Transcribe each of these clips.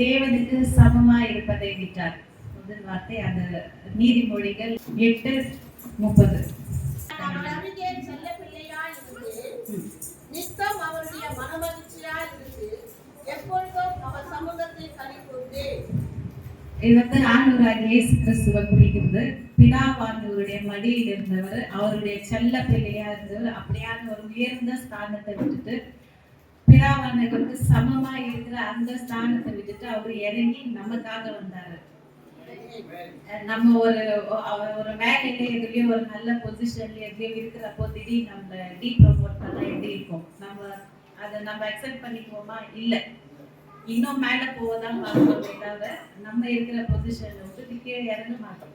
தேவனுக்கு சமமா இருப்பதை விட்டார். முதல் வார்த்தை அந்த நீதிமொழிகள் 8:30. நித்தம் அவருடைய மனமகிழ்ச்சியாய் இருந்து எப்பொழுதும் அவர் சமூகத்தில் களி கூர்ந்து. இது வந்து ஆண்டவராகிய இயேசு கிறிஸ்துவை குறிக்கிறது. பிதாவானவருடைய மடியில் இருந்தவர், அவருடைய செல்ல பிள்ளையா இருந்தவர், அப்படியான ஒரு உயர்ந்த ஸ்தானத்தை விட்டுட்டு பிதாவானவருக்கு சமமா இருக்கிற அந்த ஸ்தானத்தை விட்டுட்டு அவர் இறங்கி நமக்காக வந்தாரு. நம்ம ஒரு வேலையில எதுலயோ ஒரு நல்ல பொசிஷன்ல எதுலயோ இருக்கிறப்போ திடீர்னு நம்ம ப்ரமோட் பண்ணா எப்படி இருக்கும்? அதை நம்ம அக்செப்ட் பண்ணிக்குவோமா? இல்ல, இன்னும் மேல போவதான் பார்க்கணுமே தவிர நம்ம இருக்கிற பொசிஷன்ல விட்டு கீழே இறங்க மாட்டோம்.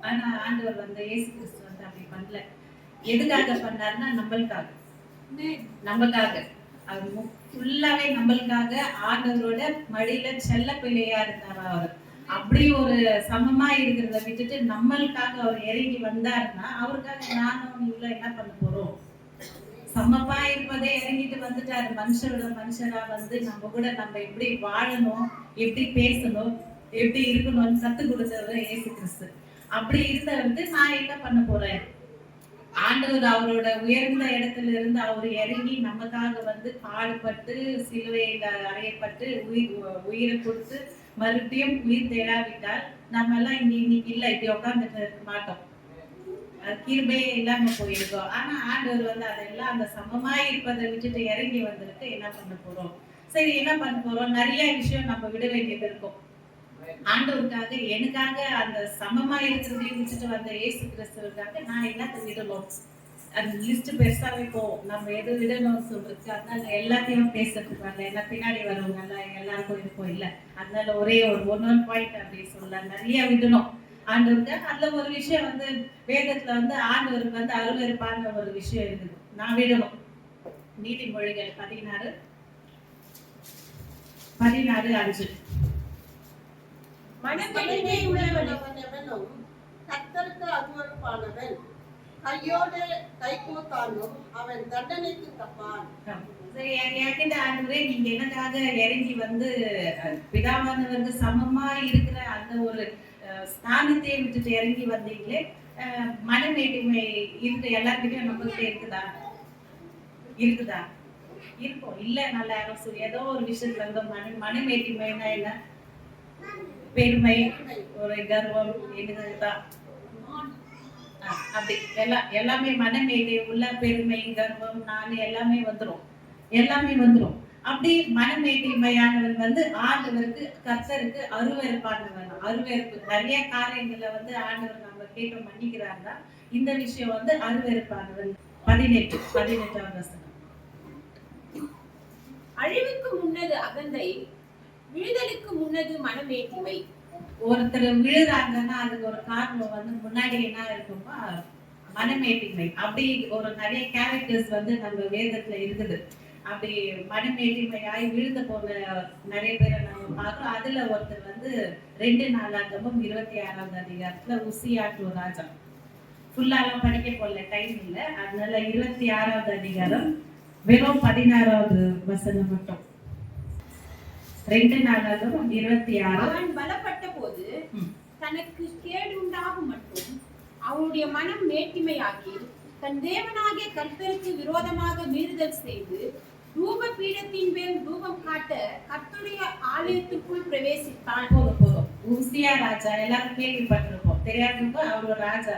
ஆனா ஆண்டவர் வந்து இயேசு கிறிஸ்து வந்து அப்படி பண்ணல. எதுக்காக பண்ணாருன்னா நமக்காக அவர் ஃபுல்லாவே நம்மளுக்காக ஆண்டவரோட மடியில செல்ல பிள்ளையா இருந்தார். அவர் அப்படி ஒரு சமமா இருக்கிறத விட்டுட்டு நம்மளுக்காக அவர் இறங்கி வந்தாருன்னா அவருக்காக நானும் இவ்வளவு என்ன பண்ண போறோம்? சமமா இருப்பதே இறங்கிட்டு வந்துட்டாரு. மனுஷரோட மனுஷரா வந்து நம்ம கூட நம்ம எப்படி வாழணும், எப்படி பேசணும், எப்படி இருக்கணும்னு கத்து கொடுத்தவர் இயேசு கிறிஸ்து. அப்படி இருந்தவருக்கு நான் என்ன பண்ண போறேன்? ஆண்டவர் அவரோட உயர்ந்த இடத்துல இருந்து அவர் இறங்கி நமக்காக வந்து பாடுபட்டு சிலுவையில அறையப்பட்டு உயிரை கொடுத்து மறுபடியும் உயிர் தேடாவிட்டால் நம்ம எல்லாம் இன்னைக்கு இல்ல இப்படி உட்காந்துட்டு இருக்க மாட்டோம். கிருபையே இல்லாம போயிருக்கோம். ஆனா ஆண்டவர் வந்து அதெல்லாம் அந்த சமமா இருப்பதை விட்டுட்டு இறங்கி வந்திருக்கு. என்ன பண்ண போறோம்? சரி, என்ன பண்ண போறோம்? நிறைய விஷயம் நம்ம விட வேண்டியது இருக்கும். ஆண்டவருக்காக எனக்காக அந்த சமமா இருக்கிறதையும் விட்டுட்டு வந்த இயேசு கிறிஸ்துவுக்காக நான் என்னத்தை விடணும்? அந்த லிஸ்ட் பெருசாவே போவோம். நம்ம எது விடணும்னு சொல்றதுக்கு. அதனால எல்லாத்தையும் பேசுறதுக்கு வரல. ஏன்னா பின்னாடி வரவங்க எல்லாம் எல்லாருக்கும் இருக்கும் இல்ல. அதனால ஒரே ஒரு பாயிண்ட் அப்படி சொல்ல நிறைய விடணும் ஆண்டவருக்கு. அதுல ஒரு விஷயம் வந்து வேதத்துல வந்து ஆண்டவருக்கு வந்து அருவருப்பான ஒரு விஷயம் இருக்குது. நான் விடணும். நீதிமொழிகள் 16:5. மனமகிழ்ச்சி உள்ளவன் எவனும் கர்த்தருக்கு அருவருப்பானவன், கையோடு கைகோத்தாலும் அவன் தண்டனைக்கு தப்பான். ஆண்டவரே, நீங்க எனக்காக இறங்கி வந்து பிதாவானவருக்கு சமமா இருக்கிற அந்த ஒரு ஸ்தானத்தை விட்டுட்டு இறங்கி வந்தீங்களே, மனமேட்டிமை இருக்கு எல்லாருக்கிட்டையும் நம்மகிட்ட இருக்குதா? இருக்கும் இல்ல. நல்ல அரசு ஏதோ ஒரு விஷயத்துல வந்து மனமேட்டிமைனா என்ன? பெருமை, ஒரு கர்வம், இதுதான். அப்படி எல்லாமே மனமேட்டை உள்ள பெருமை, கர்வம், நான் எல்லாமே வந்துரும். அப்படி மனமேட்டிமையானவன் வந்து ஆண்டவருக்கு கர்த்தருக்கு அருவருப்பானவன். அருவருப்பு நிறைய காரியங்கள்ல வந்து ஆண்டவர் நம்ம கேட்க மன்னிக்கிறாங்க. இந்த விஷயம் வந்து அருவருப்பானவன். 18ஆம் வசனம். அழிவுக்கு முன்னது அகந்தை, விழுதலுக்கு முன்னது மனமேட்டிமை. ஒருத்தர் விழுறாங்கன்னா அதுக்கு ஒரு காரணம் வந்து முன்னாடி என்ன இருக்குமா? மனமேட்டிமை. அப்படி ஒரு நிறைய கேரக்டர்ஸ் வந்து நம்ம வேதத்துல இருக்குது. அப்படி மனமேட்டிமையாய் விழுந்த போன நிறைய பேரை நம்ம பார்க்கிறோம். அதுல ஒருத்தர் வந்து 2 நாளாகமம் 26ஆம் அதிகாரத்துல உசியாட்டு ராஜா. ஃபுல்லாலாம் படிக்க போல டைம் இல்லை. அதனால 26ஆவது அதிகாரம் வெறும் 16ஆவது வசனம் மட்டும். 2 நாளாகமம் 26. அவன் பலப்பட்ட போது தனக்கு கேடு உண்டாகும் மட்டும் அவனுடைய மனம் மேட்டிமையாகி தன் தேவனாகிய கர்த்தருக்கு விரோதமாக மீறுதல் செய்து தூப பீடத்தின் மேல் தூபம் காட்ட கர்த்தருடைய ஆலயத்துக்குள் பிரவேசித்தான். போதும். உசியா ராஜா எல்லாரும் கேள்விப்பட்டிருப்போம். தெரியாதப்போ அவரோட ராஜா,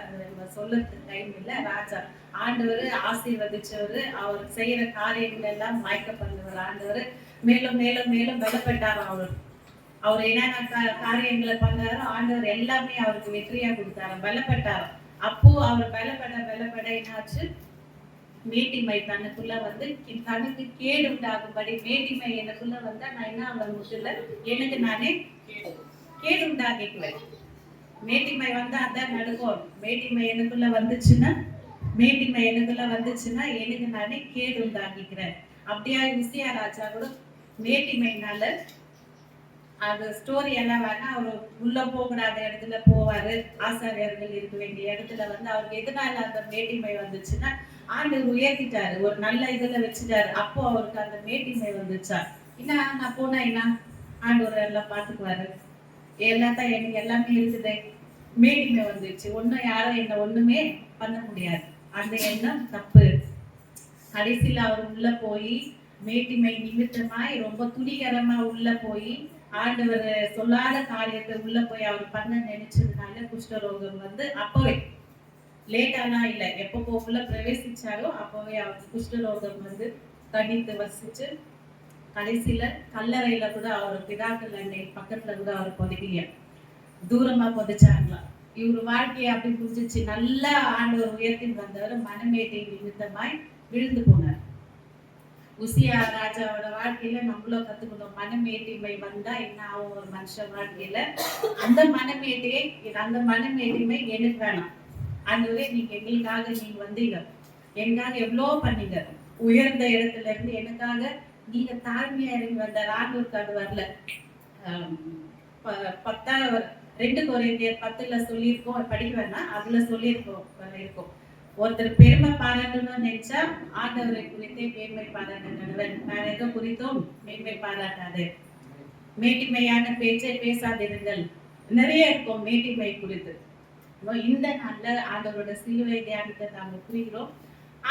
சொல்லுறதுக்கு டைம் இல்ல. ராஜா ஆண்டவர் ஆசீர்வதிச்சவரு. அவர் செய்யற காரியங்கள் எல்லாம் மயக்க பண்ணுவார் ஆண்டவர். மேலும் மேலும் மேலும் பலப்பட்டார். அவர் என்னென்ன காரியங்களை பண்ணாரோ ஆண்டவர் எல்லாமே அவருக்கு வெற்றியா கொடுத்தாரு, பலப்பட்டார். அப்போ அவர் பலப்பட என்னாச்சு? மேட்டிமை தனக்குள்ள வந்து தனக்கு கேடு உண்டாகும்படி. மேட்டிமை எனக்குள்ள வந்தா நான் என்ன ஆகல? எனக்கு நானே கேடு உண்டாக்கிக்குவேன். மேட்டிமை வந்தா அதான் நடக்கும். மேட்டிமை எனக்குள்ள வந்துச்சுன்னா எனக்கு நானே கேடு உண்டாக்கிக்கிறேன். அப்படியா உசியா ராஜா கூட மேட்டிமைனால அது ஸ்டோரி எல்லாம் வேணா அவர் உள்ள போகக்கூடாத இடத்துல போவாரு. ஆசாரியர்கள் இருக்க வேண்டிய இடத்துல வந்து அவருக்கு எதனால அந்த மேட்டிமை வந்துச்சுன்னா ஆண்டவர் உயர்த்திட்டாரு, ஒரு நல்ல இதுல வச்சுட்டாரு. அப்போ அவருக்கு அந்த மேட்டிமை வந்துச்சா? என்ன நான் போனா என்ன ஆண்டவர் எல்லாம் பார்த்துக்குவாரு. எல்லாத்தான் எனக்கு எல்லாமே இருக்குது. மேட்டிமை வந்துச்சு, ஒன்னும் யாரும் என்ன ஒண்ணுமே பண்ண முடியாது. அந்த எண்ணம் தப்பு. கடைசியில அவர் உள்ள போய் மேட்டிமை நிமித்தமாய் ரொம்ப துணிகரமா உள்ள போய் ஆண்டவர் சொல்லாத காரியத்தை உள்ள போய் அவர் பண்ண நினைச்சதுனால குஷ்டரோகம் வந்து அப்பவே லேட்டானா இல்லை, எப்போ உள்ள பிரவேசிச்சாரோ அப்பவே அவருக்கு குஷ்டரோகம் வந்து தனித்து வசிச்சு கடைசியில கல்லறையில கூட அவர் பிதாக்கள் அன்னை பக்கத்துல கூட அவர் புதைக்கலையா, தூரமா புதைச்சாங்களாம். இவரு வாழ்க்கையை அப்படி புரிஞ்சிச்சு. நல்லா ஆண்டவர் உயர்த்தி வந்தவர் மனமேட்டை நிமித்தமாய் விழுந்து போனார். உசியா ராஜாவோட வாழ்க்கையில நம்மளும் கத்துக்கணும். மனமேட்டிமை வந்தா என்ன ஆகும் ஒரு மனுஷன் வாழ்க்கையில? அந்த மனமேட்டிமை எனக்கு வேணாம். ஆண்டவரே, நீங்க எங்களுக்காக நீங்க வந்தீங்க, எனக்காக எவ்வளவு பண்ணீங்க. உயர்ந்த இடத்துல இருந்து எனக்காக நீங்க தாழ்மையா இறங்கி வந்தார். ஆண்டவருக்கு அது வரல. 2 கொரிந்தியர் 10 சொல்லியிருக்கோம், படிக்க வேணாம், அதுல சொல்லியிருக்கோம் ஒருத்தர் பெருமை பாராட்டணும்னு நினைச்சா ஆண்டவரை குறித்தே பெருமை பாராட்ட வேற எதோ குறித்தும் பெருமை பாராட்டாது. மேட்டிமையான பேச்சை பேசாதிருங்கள். நிறைய இருக்கும் மேட்டிமை குறித்து. இந்த நாள்ல ஆண்டவரோட சிலுவை தியானத்தை நாங்க புரிகிறோம்.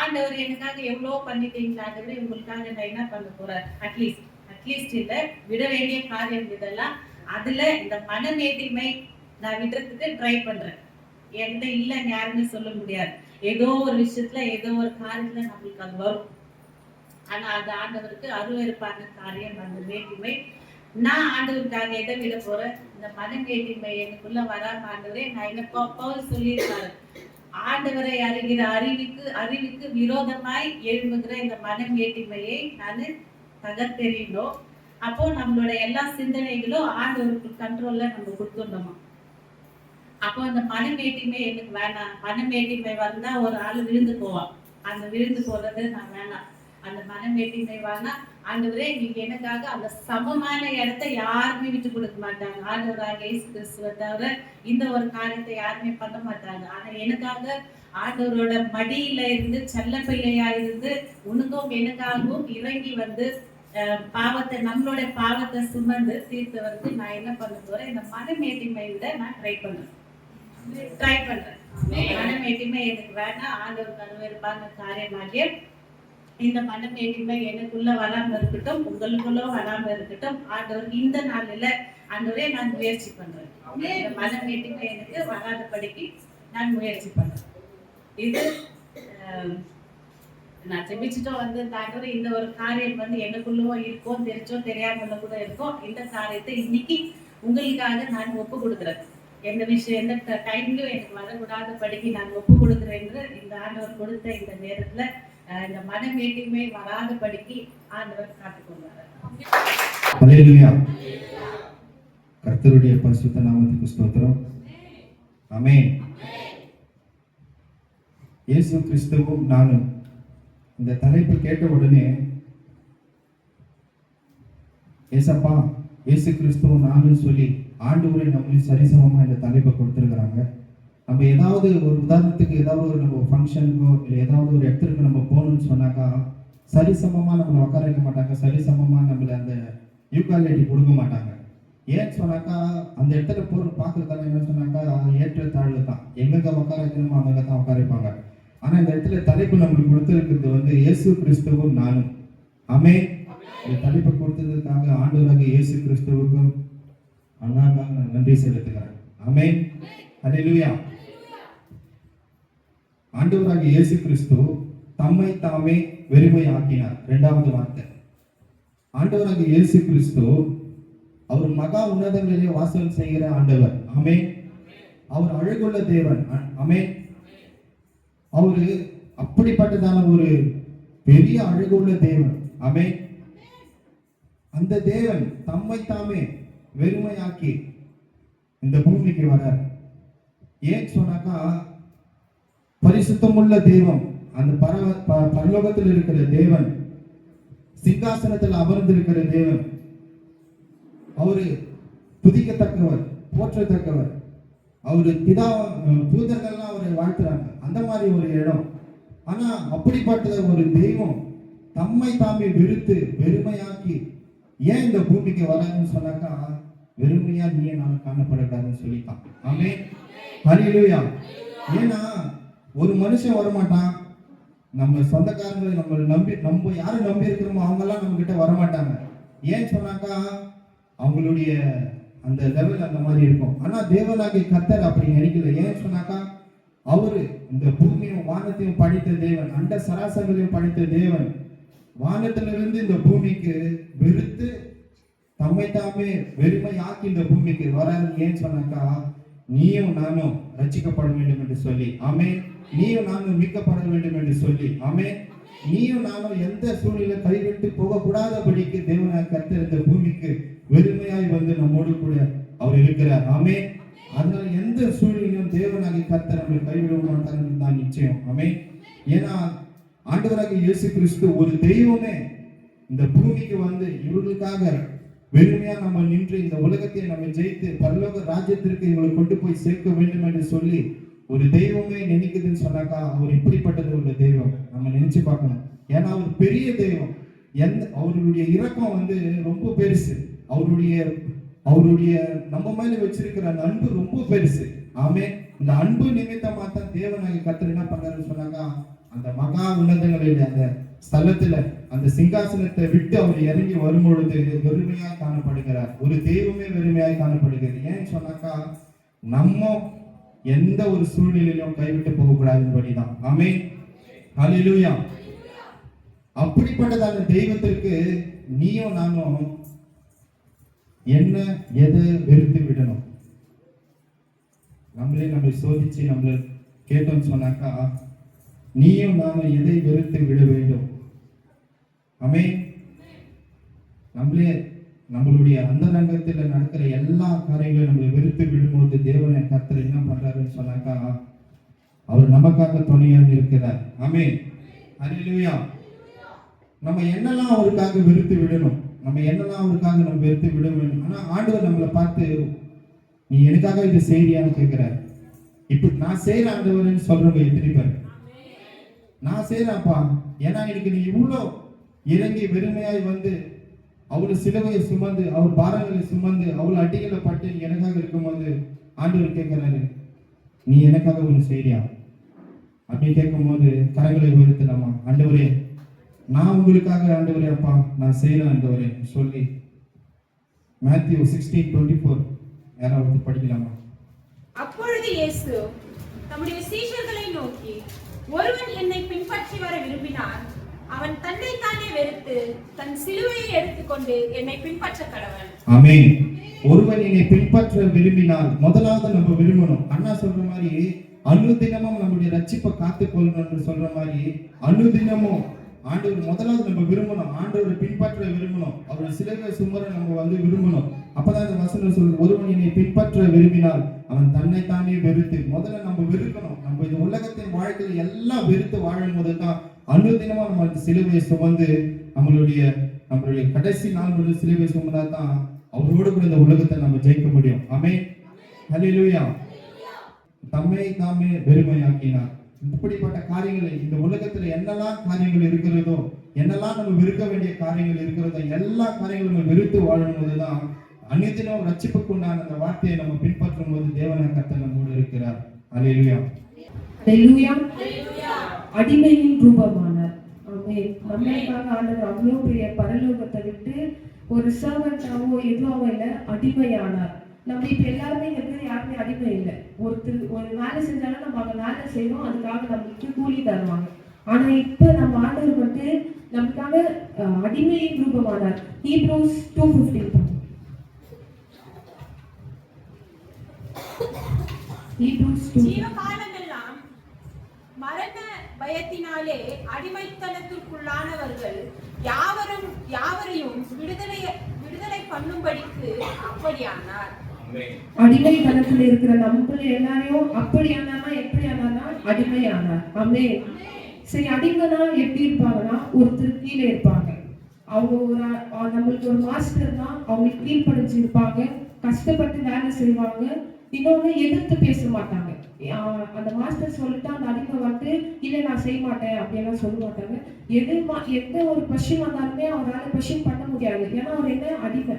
ஆண்டவர் எனக்காக எவ்வளவு பண்ணிட்டீங்களா, ஆண்டவரே உங்களுக்காக நான் என்ன பண்ண போறேன்? அட்லீஸ்ட் இல்ல, விட வேண்டிய காரியம் இதெல்லாம். அதுல இந்த மனமேட்டிமை நான் விடுறதுக்கு ட்ரை பண்றேன். என்கிட்ட இல்லைன்னு யாருமே சொல்ல முடியாது. ஏதோ ஒரு விஷயத்துல ஏதோ ஒரு காரியத்துல நம்மளுக்கு அது வரும். ஆனா அது ஆண்டவருக்கு அருவருப்பான காரியம் அந்த மேட்டிமை. நான் ஆண்டவருக்காக எதை விட போறேன்? இந்த மனமேட்டிமை எனக்குள்ள வராம ஆண்டவரே, நான் என்ன பவுல் சொல்லியிருக்காரு, ஆண்டவரை அறிகிற அறிவுக்கு விரோதமாய் எழும்புகிற இந்த மனமேட்டிமையை நான் தகர்த்தெறியணும். அப்போ நம்மளோட எல்லா சிந்தனைகளும் ஆண்டவருக்கு கண்ட்ரோல்ல நம்ம கொடுத்துடணுமா. அப்போ அந்த மனமேட்டிமை எனக்கு வேணாம். மனமேட்டிமை வந்தா ஒரு ஆள் விழுந்து போவான். அந்த விழுந்து போறது நான் வேணாம். அந்த மனமேட்டிமை வேணாம். ஆண்டவரே, நீங்க எனக்காக அந்த சமமான இடத்தை யாருமே விட்டு கொடுக்க மாட்டாங்க. ஆண்டவராக இயேசு கிறிஸ்துவை தவிர இந்த ஒரு காரியத்தை யாருமே பண்ண மாட்டாங்க. ஆனா எனக்காக ஆண்டவரோட மடியில இருந்து செல்ல பிள்ளையா இருந்து உனக்கும் எனக்காகவும் இறங்கி வந்து நம்மளோட பாவத்தை சுமந்து தீர்த்தவருக்கு நான் என்ன பண்ண போறேன்? இந்த மனமேட்டிமை விட நான் ட்ரை பண்றேன். மனமேட்டிமை எனக்கு வேணாம். ஆண்டவருக்கு அருவருப்பான காரியமாகிய இந்த மனமேட்டிமை எனக்குள்ள வராம இருக்கட்டும், உங்களுக்குள்ள வராம இருக்கட்டும். ஆண்டவர் இந்த நாளில ஆண்டவரே நான் முயற்சி பண்றேன். இந்த மனமேட்டிமை எனக்கு வராதபடிக்கு நான் முயற்சி பண்றேன். இது நான் ஜெபிச்சுட்டோம் வந்து ஆண்டவரே, இந்த ஒரு காரியம் வந்து எனக்குள்ளவோ இருக்கும், தெரிஞ்சோ தெரியாமல கூட இருக்கும். இந்த காரியத்தை இன்னைக்கு உங்களுக்காக நான் ஒப்பு கொடுக்குறேன். எந்த விஷயம் எந்த டைம்லயும் எனக்கு வரக்கூடாதபடிக்கு நான் ஒப்பு கொடுக்குறேன் என்று இந்த ஆண்டவர் கொடுத்த இந்த நேரத்துல இந்த மனமேட்டிமை வராதபடிக்கு ஆண்டவர் காத்துக்கொள்வார். அல்லேலூயா. கர்த்தருடைய பரிசுத்த நாமத்துக்கு ஸ்தோத்திரம். ஆமென். இயேசு கிறிஸ்துவும் நானும் இந்த தலைப்பு கேட்ட உடனே ஏசப்பா இயேசு கிறிஸ்துவும் நானும் சொல்லி ஆண்டவரை நம்மளும் சரிசமமா இந்த தலைப்பை கொடுத்துருக்குறாங்க. நம்ம ஏதாவது ஒரு உதாரணத்துக்கு ஏதாவது ஒரு நம்ம ஃபங்க்ஷனுக்கோ இல்லை ஏதாவது ஒரு இடத்துக்கு நம்ம போகணும்னு சொன்னாக்கா சரிசமமாக நம்மளை உட்கார வைக்க மாட்டாங்க. சரிசமமாக நம்மளை அந்த ஈக்குவாலிட்டி கொடுக்க மாட்டாங்க. ஏன்னு சொன்னாக்கா அந்த இடத்துல போகிற பார்க்குறதால என்ன சொன்னாக்கா ஏற்ற தாழ்வு தான். எங்கெங்க உட்கார வைக்கணுமோ அங்கே தான் உட்கார வைப்பாங்க. ஆனால் இந்த இடத்துல தலைப்பு நம்மளுக்கு கொடுத்துருக்கிறது வந்து இயேசு கிறிஸ்துவும் நானும். ஆமென். இந்த தலைப்பை கொடுத்ததுக்காக ஆண்டவராக இயேசு கிறிஸ்துவுக்கும் அண்ணாக்காக நான் நன்றி செலுத்துகிறேன். ஆமென். அல்லேலூயா. ஆண்டவராக இயேசு கிறிஸ்து தம்மை தாமே வெறுமை ஆக்கினார். 2வது வார்த்தை. ஆண்டவராக இயேசு கிறிஸ்து அவர் மகா உன்னதங்களிலே வாசம் செய்கிற ஆண்டவர். ஆமென். அவர் அழகுள்ள தேவன். ஆமென். அவரு அப்படிப்பட்டதான ஒரு பெரிய அழகுள்ள தேவன். ஆமென். அந்த தேவன் தம்மை தாமே வெறுமையாக்கி இந்த பூமிக்கு வரார். ஏன் சொன்னாக்கா பரிசுத்தமுள்ள தேவன், அந்த பரலோகத்தில் இருக்கிற தேவன், சிங்காசனத்தில் அமர்ந்திருக்கிற தேவன், அவரு துதிக்கத்தக்கவர், போற்றத்தக்கவர். அவரு தூதர்கள்லாம் அவரை வாழ்த்துறாங்க. அந்த மாதிரி ஒரு இடம். ஆனா அப்படிப்பட்ட ஒரு தெய்வம் தம்மை தாமே வெறுத்து வெறுமையாக்கி ஏன் இந்த பூமிக்கு வராதுன்னு சொன்னாக்கா வெறுமையா நீயே நான் காணப்படக்கூடாதுன்னு சொல்லிட்டான். ஆமென், ஹல்லேலூயா. ஏன்னா ஒரு மனுஷன் வரமாட்டான், நம்ம சொந்தக்காரங்களை நம்ம யாரை நம்பி இருக்கிறோமோ அவங்கெல்லாம் நம்ம கிட்ட வரமாட்டாங்க. ஏன் சொன்னாக்கா அவங்களுடைய அந்த லெவல் அந்த மாதிரி இருக்கும். ஆனா தேவனாகிய கர்த்தர் அப்படி நினைக்கல. ஏன் சொன்னாக்கா அவரு இந்த பூமியும் வானத்தையும் படைத்த தேவன், அண்ட சராசரங்களையும் படைத்த தேவன், வானத்திலிருந்து இந்த பூமிக்கு வெறுத்து தம்மை தாமே வெறுமையாக்கி இந்த பூமிக்கு வராது. ஏன் சொன்னாக்கா நீயும் நானும் ரட்சிக்கப்பட வேண்டும் என்று சொல்லி. ஆமென். நீயும் நானும் மீட்கப்பட வேண்டும் என்று சொல்லி. ஆமென். நீயும் நானும் எந்த சூழ்நிலை கைவிட்டு போகக்கூடாதபடிக்கு தேவனாய் கர்த்தர் இந்த பூமிக்கு வெறுமையாய் வந்து நம்மோடு கூட அவர் இருக்கிறார். ஆமென். அதனால எந்த சூழ்நிலையும் தேவனாகி கர்த்தர் நம்மை கைவிட மாட்டார் தான் நிச்சயம். ஆமென். ஏன்னா ஆண்டவராகிய இயேசு கிறிஸ்து ஒரு தெய்வமே இந்த பூமிக்கு வந்து இவர்களுக்காக வெறுமையா நம்ம நின்று இந்த உலகத்தை நம்ம ஜெயித்து பரலோக ராஜ்யத்திற்கு இவங்களை கொண்டு போய் சேர்க்க வேண்டும் என்று சொல்லி ஒரு தெய்வமே நினைக்குதுன்னு சொன்னாக்கா அவர் இப்படிப்பட்டது ஒரு தெய்வம் நம்ம நினைச்சு பார்க்கணும். ஏன்னா அவர் பெரிய தெய்வம். அவருடைய இரக்கம் வந்து ரொம்ப பெருசு. அவருடைய நம்ம மேல வச்சிருக்கிற அந்த அன்பு ரொம்ப பெருசு. ஆமே, இந்த அன்பு நிமித்தமா தான் தேவனாகிய கர்த்தர் என்ன பண்றாருன்னு சொன்னாக்கா அந்த மகா உன்னதங்களில் அந்த ஸ்தலத்துல அந்த சிங்காசனத்தை விட்டு அவர் இறங்கி வரும்பொழுது வெறுமையாய் காணப்படுகிறார். ஒரு தெய்வமே வெறுமையாய் காணப்படுகிறது. ஏன்னு சொன்னாக்கா நம்ம எந்த ஒரு சூழ்நிலையிலும் கைவிட்டு போகக்கூடாதுபடிதான். ஆமென், ஹல்லேலூயா. அப்படிப்பட்டதான தெய்வத்திற்கு நீயும் நானும் என்ன எதை வெறுத்து விடணும்? நம்மளை சோதிச்சு நம்மள கேட்டோம்னு சொன்னாக்கா நீயும் நானும் எதை வெறுத்து விட வேண்டும்? ஆமென். நம்மளுடைய அந்த ரங்கத்தில் நடக்கிற எல்லா காரியங்களும் நம்மளை வெறுத்து விடும்போது தேவனை கர்த்தர் என்ன பண்றாருன்னு சொன்னாக்கா அவர் நமக்காக துணையாக இருக்கிறார். ஆமென், ஹல்லேலூயா. நம்ம என்னெல்லாம் அவருக்காக வெறுத்து விடணும், நம்ம என்னெல்லாம் அவருக்காக நம்ம வெறுத்து விட வேண்டும். ஆனா ஆண்டவர் நம்மளை பார்த்து நீ எனக்காக இதை செய்யறியான்னு கேட்கிறார். இப்ப நான் செய்யற ஆண்டவர்னு சொல்றவங்க எத்தனை பேர்? நான் செய்யறேன்ப்பா, ஏன்னா எனக்கு நீ இவ்வளோ இறங்கி வெறுமையாய் வந்து அவரு சிலுவையை சுமந்து அவர் பாரங்களை சுமந்து அவள் அடிகளை பட்டு எனக்காக இருக்கும்போது ஆண்டவர் கேட்கிறாரு நீ எனக்காக ஒன்று செய்யறியா அப்படின்னு கேட்கும்போது கரங்களை உயர்த்தலாமா? ஆண்டவரே நான் உங்களுக்காக ஆண்டவரே அப்பா நான் செய்யறேன் ஆண்டவரே சொல்லி மேத்யூ 16:24 யாராவது படிக்கலாமா? அப்பொழுது இயேசு தம்முடைய சீஷர்களை நோக்கி, ஒருவன் என்னை பின்பற்றி வர விரும்பினார் அவன் தன்னைத்தானே வெறுத்து தன் சிலுவையை எடுத்துக்கொண்டு என்னை பின்பற்ற கடவன். ஆமென். ஒருவன் என்னை பின்பற்ற விரும்பினால் முதலாவது நம்ம விரும்பணும். அண்ணா சொல்ற மாதிரி அனுதினமும் நம்முடைய ரட்சிப்பை காத்துக்கொள்ளணும்னு சொல்ற மாதிரி அனுதினமும் ஆண்டவர் முதலாவது நம்ம விரும்பணும். ஆண்டவரை பின்பற்ற விரும்பணும். அவருடைய சிலுவை சுமர நம்ம வந்து விரும்பணும். அப்பதான் இந்த வசனம் சொல்லுது, ஒருவன் என்னை பின்பற்ற விரும்பினால் அவன் தன்னைத்தானே வெறுத்து. முதல்ல நம்ம வெறுக்கணும். நம்ம இந்த உலகத்தின் வாழ்க்கையில எல்லாம் வெறுத்து வாழும் போது தான் அனுதினமா நம்ம அந்த சிலுவையை சுமந்து நம்மளுடைய கடைசி நாள் முழு சிலுவை சுமந்தா தான் அவரோடு கூட இந்த உலகத்தை நம்ம ஜெயிக்க முடியும். ஆமென், ஹல்லேலூயா. தம்மை தாமே வெறுமையாக்கினார். இப்படிப்பட்ட காரியங்களை இந்த உலகத்துல என்னெல்லாம் காரியங்கள் இருக்கிறதோ, என்னெல்லாம் நம்ம வெறுக்க வேண்டிய காரியங்கள் இருக்கிறதோ, எல்லா காரியங்களும் நம்ம வெறுத்து வாழும் போதுதான் அன்னிதினம் ரட்சிப்புக்கு உண்டான அந்த வார்த்தையை நம்ம பின்பற்றும் போது தேவனாகிய கர்த்தர் நம்மோடு இருக்கிறார். ஹல்லேலூயா, ஹல்லேலூயா. அடிமையின் ரூபமானார். ஆமென். நம்மளுக்காக ஆண்டவர் அவ்வளோ பெரிய பரலோகத்தை விட்டு ஒரு சர்வன்டாவோ எதுவாவோ இல்லை, அடிமையானார். நம்ம இப்ப எல்லாருமே இருக்கிறது யாருமே அடிமை இல்லை. ஒரு வேலை செஞ்சாலும் நம்ம அங்க வேலை செய்வோம், அதுக்காக நம்மளுக்கு கூலி தருவாங்க. ஆனா இப்ப நம்ம ஆண்டவர் வந்து நமக்காக அடிமையின் ரூபமானார். ஹீப்ரூஸ் 2:15. ஜீவகாலமெல்லாம் மரண பயத்தினாலே அடிமைத்தனத்திற்குள்ளானவர்கள் யாவரையும் விடுதலை பண்ணும்படிக்கு அப்படியானார். அடிமைத்தனத்தில் இருக்கிற நம்மள எல்லாரையும் அப்படியானா எப்படி ஆனார்னா அடிமையானார். ஆமென். சரி, அடிமைனா எப்படி இருப்பாங்கன்னா ஒருத்தர் கீழே இருப்பாங்க. அவங்க நம்மளுக்கு ஒரு மாஸ்டர் தான், அவங்களுக்கு கீழ்படிஞ்சு இருப்பாங்க, கஷ்டப்பட்டு வேலை செய்வாங்க. இன்னொன்று எதிர்த்து பேச மாட்டாங்க. அந்த மாஸ்டர் சொல்லிட்டு அந்த அடிமை வந்து இல்லை நான் செய்ய மாட்டேன் அப்படியெல்லாம் சொல்ல மாட்டாங்க. எந்த ஒரு கொஸ்டின் வந்தாலுமே அவரால் கொஸ்டின் பண்ண முடியாது. ஏன்னா அவர் என்ன அடிமை,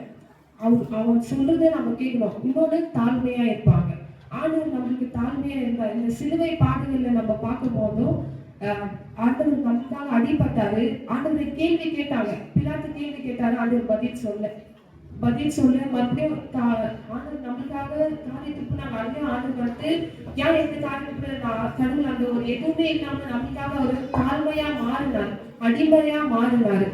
அவன் சொல்றதை நம்ம கேட்கணும். இன்னொன்று தாழ்மையா இருப்பாங்க. ஆண்டவர் நம்மளுக்கு தாழ்மையா இருந்தார். இந்த சிலுவை பாடுகள்ல நம்ம பார்க்கும் போதும் ஆண்டவர் நமக்காக அடிபட்டாரு. ஆண்டவரை கேள்வி கேட்டாங்க, பிலாத்து கேள்வி கேட்டாரு, ஆண்டவர் பதில் சொல்ல மறுபடியும் ஆண்டவர் நம்மளுக்காக காரியத்துக்கு நாங்கள் அருமையா ஆண்டவர் வந்து ஏன் எந்த காரியத்துக்கு கடவுள் அந்த ஒரு எதுவுமே இல்லாம நம்மளுக்காக அவர் தாழ்மையா மாறினார், அடிமையா மாறினாரு.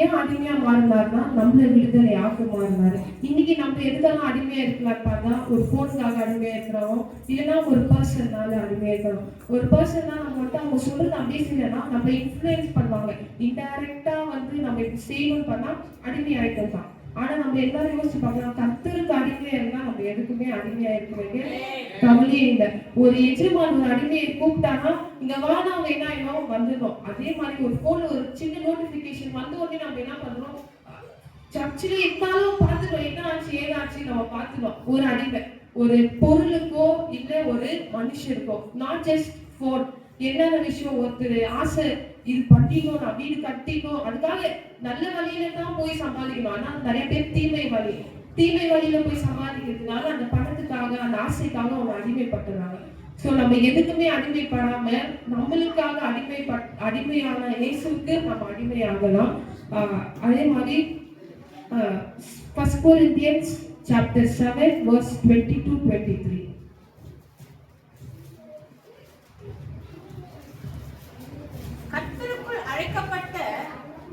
ஏன் அடிமையா மாறினார்னா நம்மள விடுதலை ஆக்க மாறினாரு. இன்னைக்கு நம்ம எதுக்கெல்லாம் அடிமையா இருக்கலாம் பார்த்தா, ஒரு போனுக்காக அடிமையா இருக்கிறோம், இல்லைன்னா ஒரு பர்சன்னால அடிமையா இருக்கிறோம். ஒரு பர்சன்னா நம்ம வந்து அவங்க சொல்றது அப்படியே செய்யலைன்னா நம்ம இன்ஃப்ளூயன்ஸ் பண்ணுவாங்க. இன்டைரக்டா வந்து நம்ம இப்படி செய்யணும்னு பண்ணா அடிமையாயிட்டோம் தான். ஆனா நம்ம எல்லாரும் யோசிச்சு பார்க்கலாம், கர்த்தருக்கு அடிமையா இருந்தா நம்ம எதுக்குமே அடிமையா இருக்கிறது கவலையே இல்லை. ஒரு எஜமான் ஒரு அடிமையை கூப்பிட்டானா இங்க வானா அவங்க என்ன ஆயிடும் வந்துடும். அதே மாதிரி ஒரு போன்ல ஒரு சின்ன நோட்டிபிகேஷன் வந்த உடனே நம்ம என்ன பண்றோம், சர்ச்சில் இருந்தாலும் பார்த்துக்கணும் என்ன ஆச்சு ஏதாச்சு நம்ம பார்த்துக்கணும். ஒரு அடிமை ஒரு பொருளுக்கோ இல்ல ஒரு மனுஷருக்கோ, நாட் ஜஸ்ட் போன். என்னென்ன விஷயம் ஒருத்தர் ஆசை இது பண்ணிக்கணும், நான் வீடு கட்டிக்கணும், அதுக்காக நல்ல வழியில தான் போய் சம்பாதிக்கணும். ஆனா நிறைய பேர் தீமை வழியில போய் சம்பாதிக்கிறதுனால அந்த பணத்துக்காக அந்த ஆசைக்காக அவங்க அடிமைப்பட்டுறாங்க. ஸோ நம்ம எதுக்குமே அடிமைப்படாம நம்மளுக்காக அடிமையான இயேசுவுக்கு நம்ம அடிமையாகலாம். அதே மாதிரி 1 Corinthians chapter 7 verse 22-23. கர்த்தருக்குள் அழைக்கப்பட்ட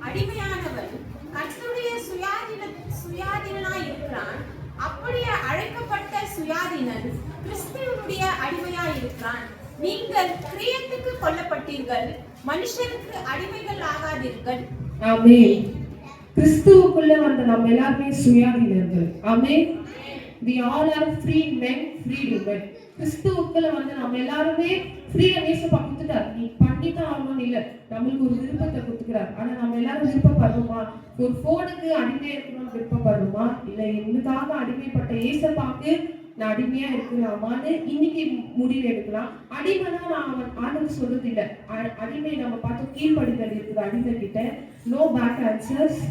அடிமையானவன் கர்த்தருடைய சுயாதீனாய் இருக்கிறான். அப்படியே அழைக்கப்பட்ட சுயாதீனன் கிறிஸ்துவனுடைய அடிமையாய் இருக்கிறான். நீங்கள் கிரியத்துக்கு கொல்லப்பட்டீர்கள், மனுஷனுக்கு அடிமைகள் ஆகாதீர்கள். ஆமென். கிறிஸ்துவுக்குள்ள வந்த நம்ம எல்லாருமே சுயாதீனர்கள். ஆமென். We all are free men, free women. கிறிஸ்துவுக்குள்ள வந்து நம்ம எல்லாருமே ஃப்ரீடம் இயேசுப்பா கொடுத்துட்டார். நீ பண்ணித்தான் ஆகணும்னு இல்லை, நம்மளுக்கு ஒரு விருப்பத்தை கொடுத்துக்கிறார். ஆனா நம்ம எல்லாரும் விருப்பப்படுறோமா? ஒரு போனுக்கு அடிமையா இருக்கணும்னு விருப்பப்படுறோமா? இல்லை எனக்காக அடிமைப்பட்ட இயேசுப்பாக்கு நான் அடிமையா இருக்கலாமான்னு இன்னைக்கு முடிவு எடுக்கலாம். அடிமைனா நான் ஆண்டவர் சொல்றது இல்லை. அடிமை நம்ம பார்த்தோம், கீழ்ப்படிதல் இருக்குது அடிமை கிட்ட. நோ பேக் ஆன்சர்ஸ்,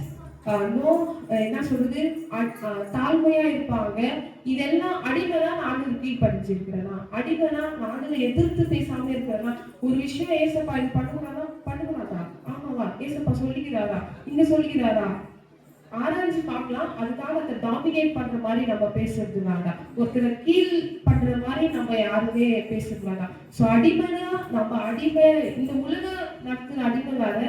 நோ என்ன சொல்றது, தாழ்மையா இருப்பாங்க. இதெல்லாம் அடிமைனா நானும் கீழ்படிச்சிருக்கிறேனா, அடிமைனா நானும் எதிர்த்து பேசாம இருக்கிறேனா. ஒரு விஷயம் ஏசப்பா இது பண்ணுகிறாரா, ஆமாவா ஏசப்பா சொல்லிக்கிறாரா, இங்க சொல்லிக்கிறாரா, ஆராய்ச்சி பார்க்கலாம். அதுக்காக அதை டாமினேட் பண்ற மாதிரி நம்ம பேசுறது வேண்டாம். ஒருத்தரை கீழ் பண்ற மாதிரி நம்ம யாருமே பேசுறது வேண்டாம். ஸோ அடிமைனா நம்ம அடிமை, இந்த உலக நடத்துற அடிமை வேற,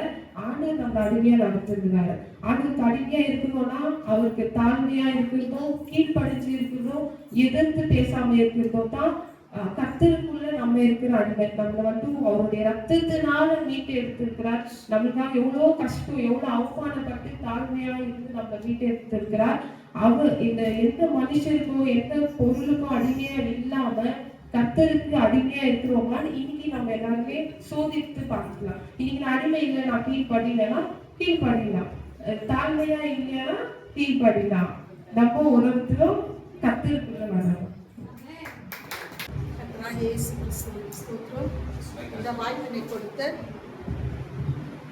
ஆண்டவர் நம்ம அடிமையா நடத்துறது வேற. ஆண்டவருக்கு அடிமையா இருக்கணும்னா அவருக்கு தாழ்மையா இருக்கிறதும், கீழ்படிஞ்சு இருக்கிறதும், எதிர்த்து பேசாம இருக்கிறதும் தான் கர்த்தருக்குள்ள நம்ம இருக்கிற அடிமை. நம்மள வந்து அவருடைய ரத்தத்தினால மீட்டு எடுத்திருக்கிறார். நம்மளுக்காக எவ்வளவு கஷ்டம், எவ்வளவு அவமானப்பட்டு தாழ்மையா இருந்து நம்ம மீட்டு எடுத்திருக்கிறார். அவர் இந்த எந்த மனுஷருக்கோ எந்த பொருளுக்கும் அடிமையா இல்லாம கர்த்தருக்கு அடிமையா இருக்கிறோமான்னு இன்னைக்கு நம்ம எல்லாருமே சோதித்து பார்க்கலாம். இன்னைக்கு நான் அடிமை இல்லை, நான் கீழ்படினா கீழ்படிலாம், தாழ்மையா இல்லைன்னா கீழ்படிலாம். நம்ம உலகத்திலும் கர்த்தருக்குள்ள வரணும்.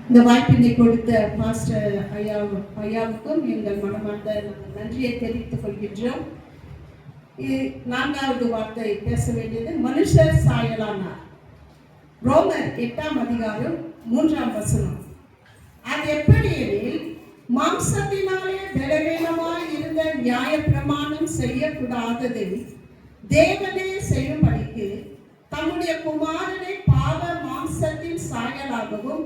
இந்த வாய்ப்பினை கொடுத்த பாஸ்டர் ஐயாவுக்கும் எங்கள் மனமார்ந்த நன்றியை தெரிவித்துக் கொள்கின்றோம். 4வது வார்த்தை பேச வேண்டியது மனுஷர் சாயலானார். ரோமர் 8ஆம் அதிகாரம் 3ஆம் வசனம். அது எப்படி எனில், மாம்சத்தினாலே பலவீனமாய் இருந்த நியாய பிரமாணம் செய்யக்கூடாததை தேவனே செய்யும்படிக்கு தம்முடைய குமாரனை பாவ மாம்சத்தின் சாயலாகவும்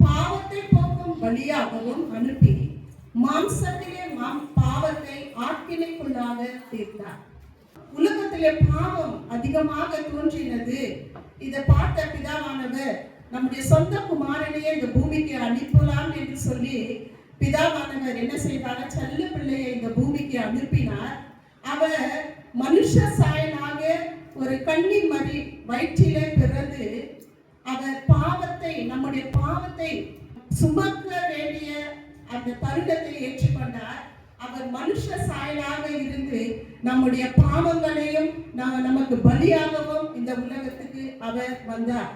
பாவத்தை போக்கும் பலியாகவும் அனுப்பி மாம்சத்திலே பாவத்தை ஆக்கினைக்குள்ளாக தீர்த்தார். உலகத்திலே பாவம் அதிகமாக தோன்றினது. இதை பார்த்த பிதாவானவர் நம்முடைய சொந்த குமாரனையே இந்த பூமிக்கு அனுப்பலாம் என்று சொல்லி பிதாவானவர் என்ன செய்தார், செல்ல பிள்ளையை இந்த பூமிக்கு அனுப்பினார். அவர் மனுஷ சாயலாக ஒரு கன்னி மரி வயிற்றிலே பிறந்து அவர் பாவத்தை, நம்முடைய பாவத்தை சுமக்க வேண்டிய அந்த தருணத்தை ஏற்றுக்கொண்டார். அவர் மனுஷ சாயலாக நம்முடைய பாவங்களையும் நமக்கு பலியாகவும் இந்த உலகத்துக்கு அவர் வந்தார்.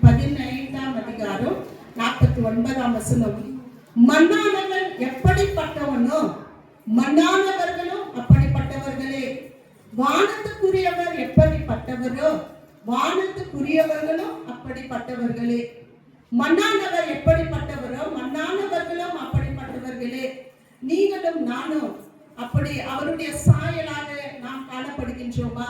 15ஆம் அதிகாரம் 49ஆம் வசனம். மண்ணானவன் எப்படிப்பட்டவனோ மண்ணானவர்களும் அப்படிப்பட்டவர்களே, வானத்துக்குரியவர் எப்படிப்பட்டவரோ வானத்துக்குரியவர்களும் அப்படிப்பட்டவர்களே. மண்ணானவர் எப்படிப்பட்டவரோ மண்ணானவர்களும் அப்படிப்பட்டவர்களே. நீங்களும் நானும் அப்படி அவருடைய சாயலாக நாம் காணப்படுகின்றோமா?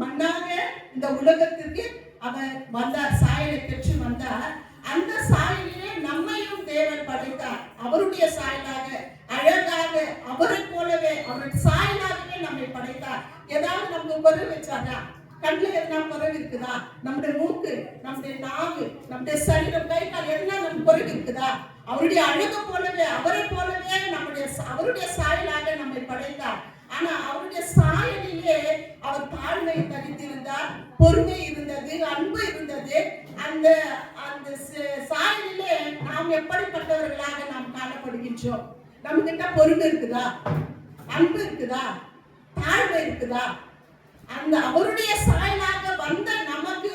மண்ணாக இந்த உலகத்திற்கு அவர் வந்தார், சாயலை பெற்று வந்தார். அந்த சாயலிலே நம்மையும் தேவன் படைத்தார். அவருடைய சாயலாக, அழகாக, அவரை போலவே, அவருடைய சாயலாகவே நம்மை படைத்தார். ஏதாவது நமக்கு குறைவு வச்சாரா? கண்ணில் எதனா குறைவு இருக்குதா? நம்முடைய மூக்கு, நம்முடைய நாவு, நம்முடைய சரீரம், கை கால் எதனா நமக்கு குறைவு இருக்குதா? அவருடைய அழகு போலவே, அவரை போலவே அவருடைய சாயலாக நம்மை படைத்தார். ஆனா அவருடைய சாயலிலே அவர் தாழ்மை தரித்திருந்தார், பொறுமை இருந்தது, அன்பு இருந்தது. அந்த அந்த சாயலிலே நாம் எப்படிப்பட்டவர்களாக நாம் காணப்படுகின்றோம்? நம்ம கிட்ட பொறுமை இருக்குதா? அன்பு இருக்குதா? தாழ்மை இருக்குதா? அந்த அவருடைய சாயலாக வந்த நமக்கு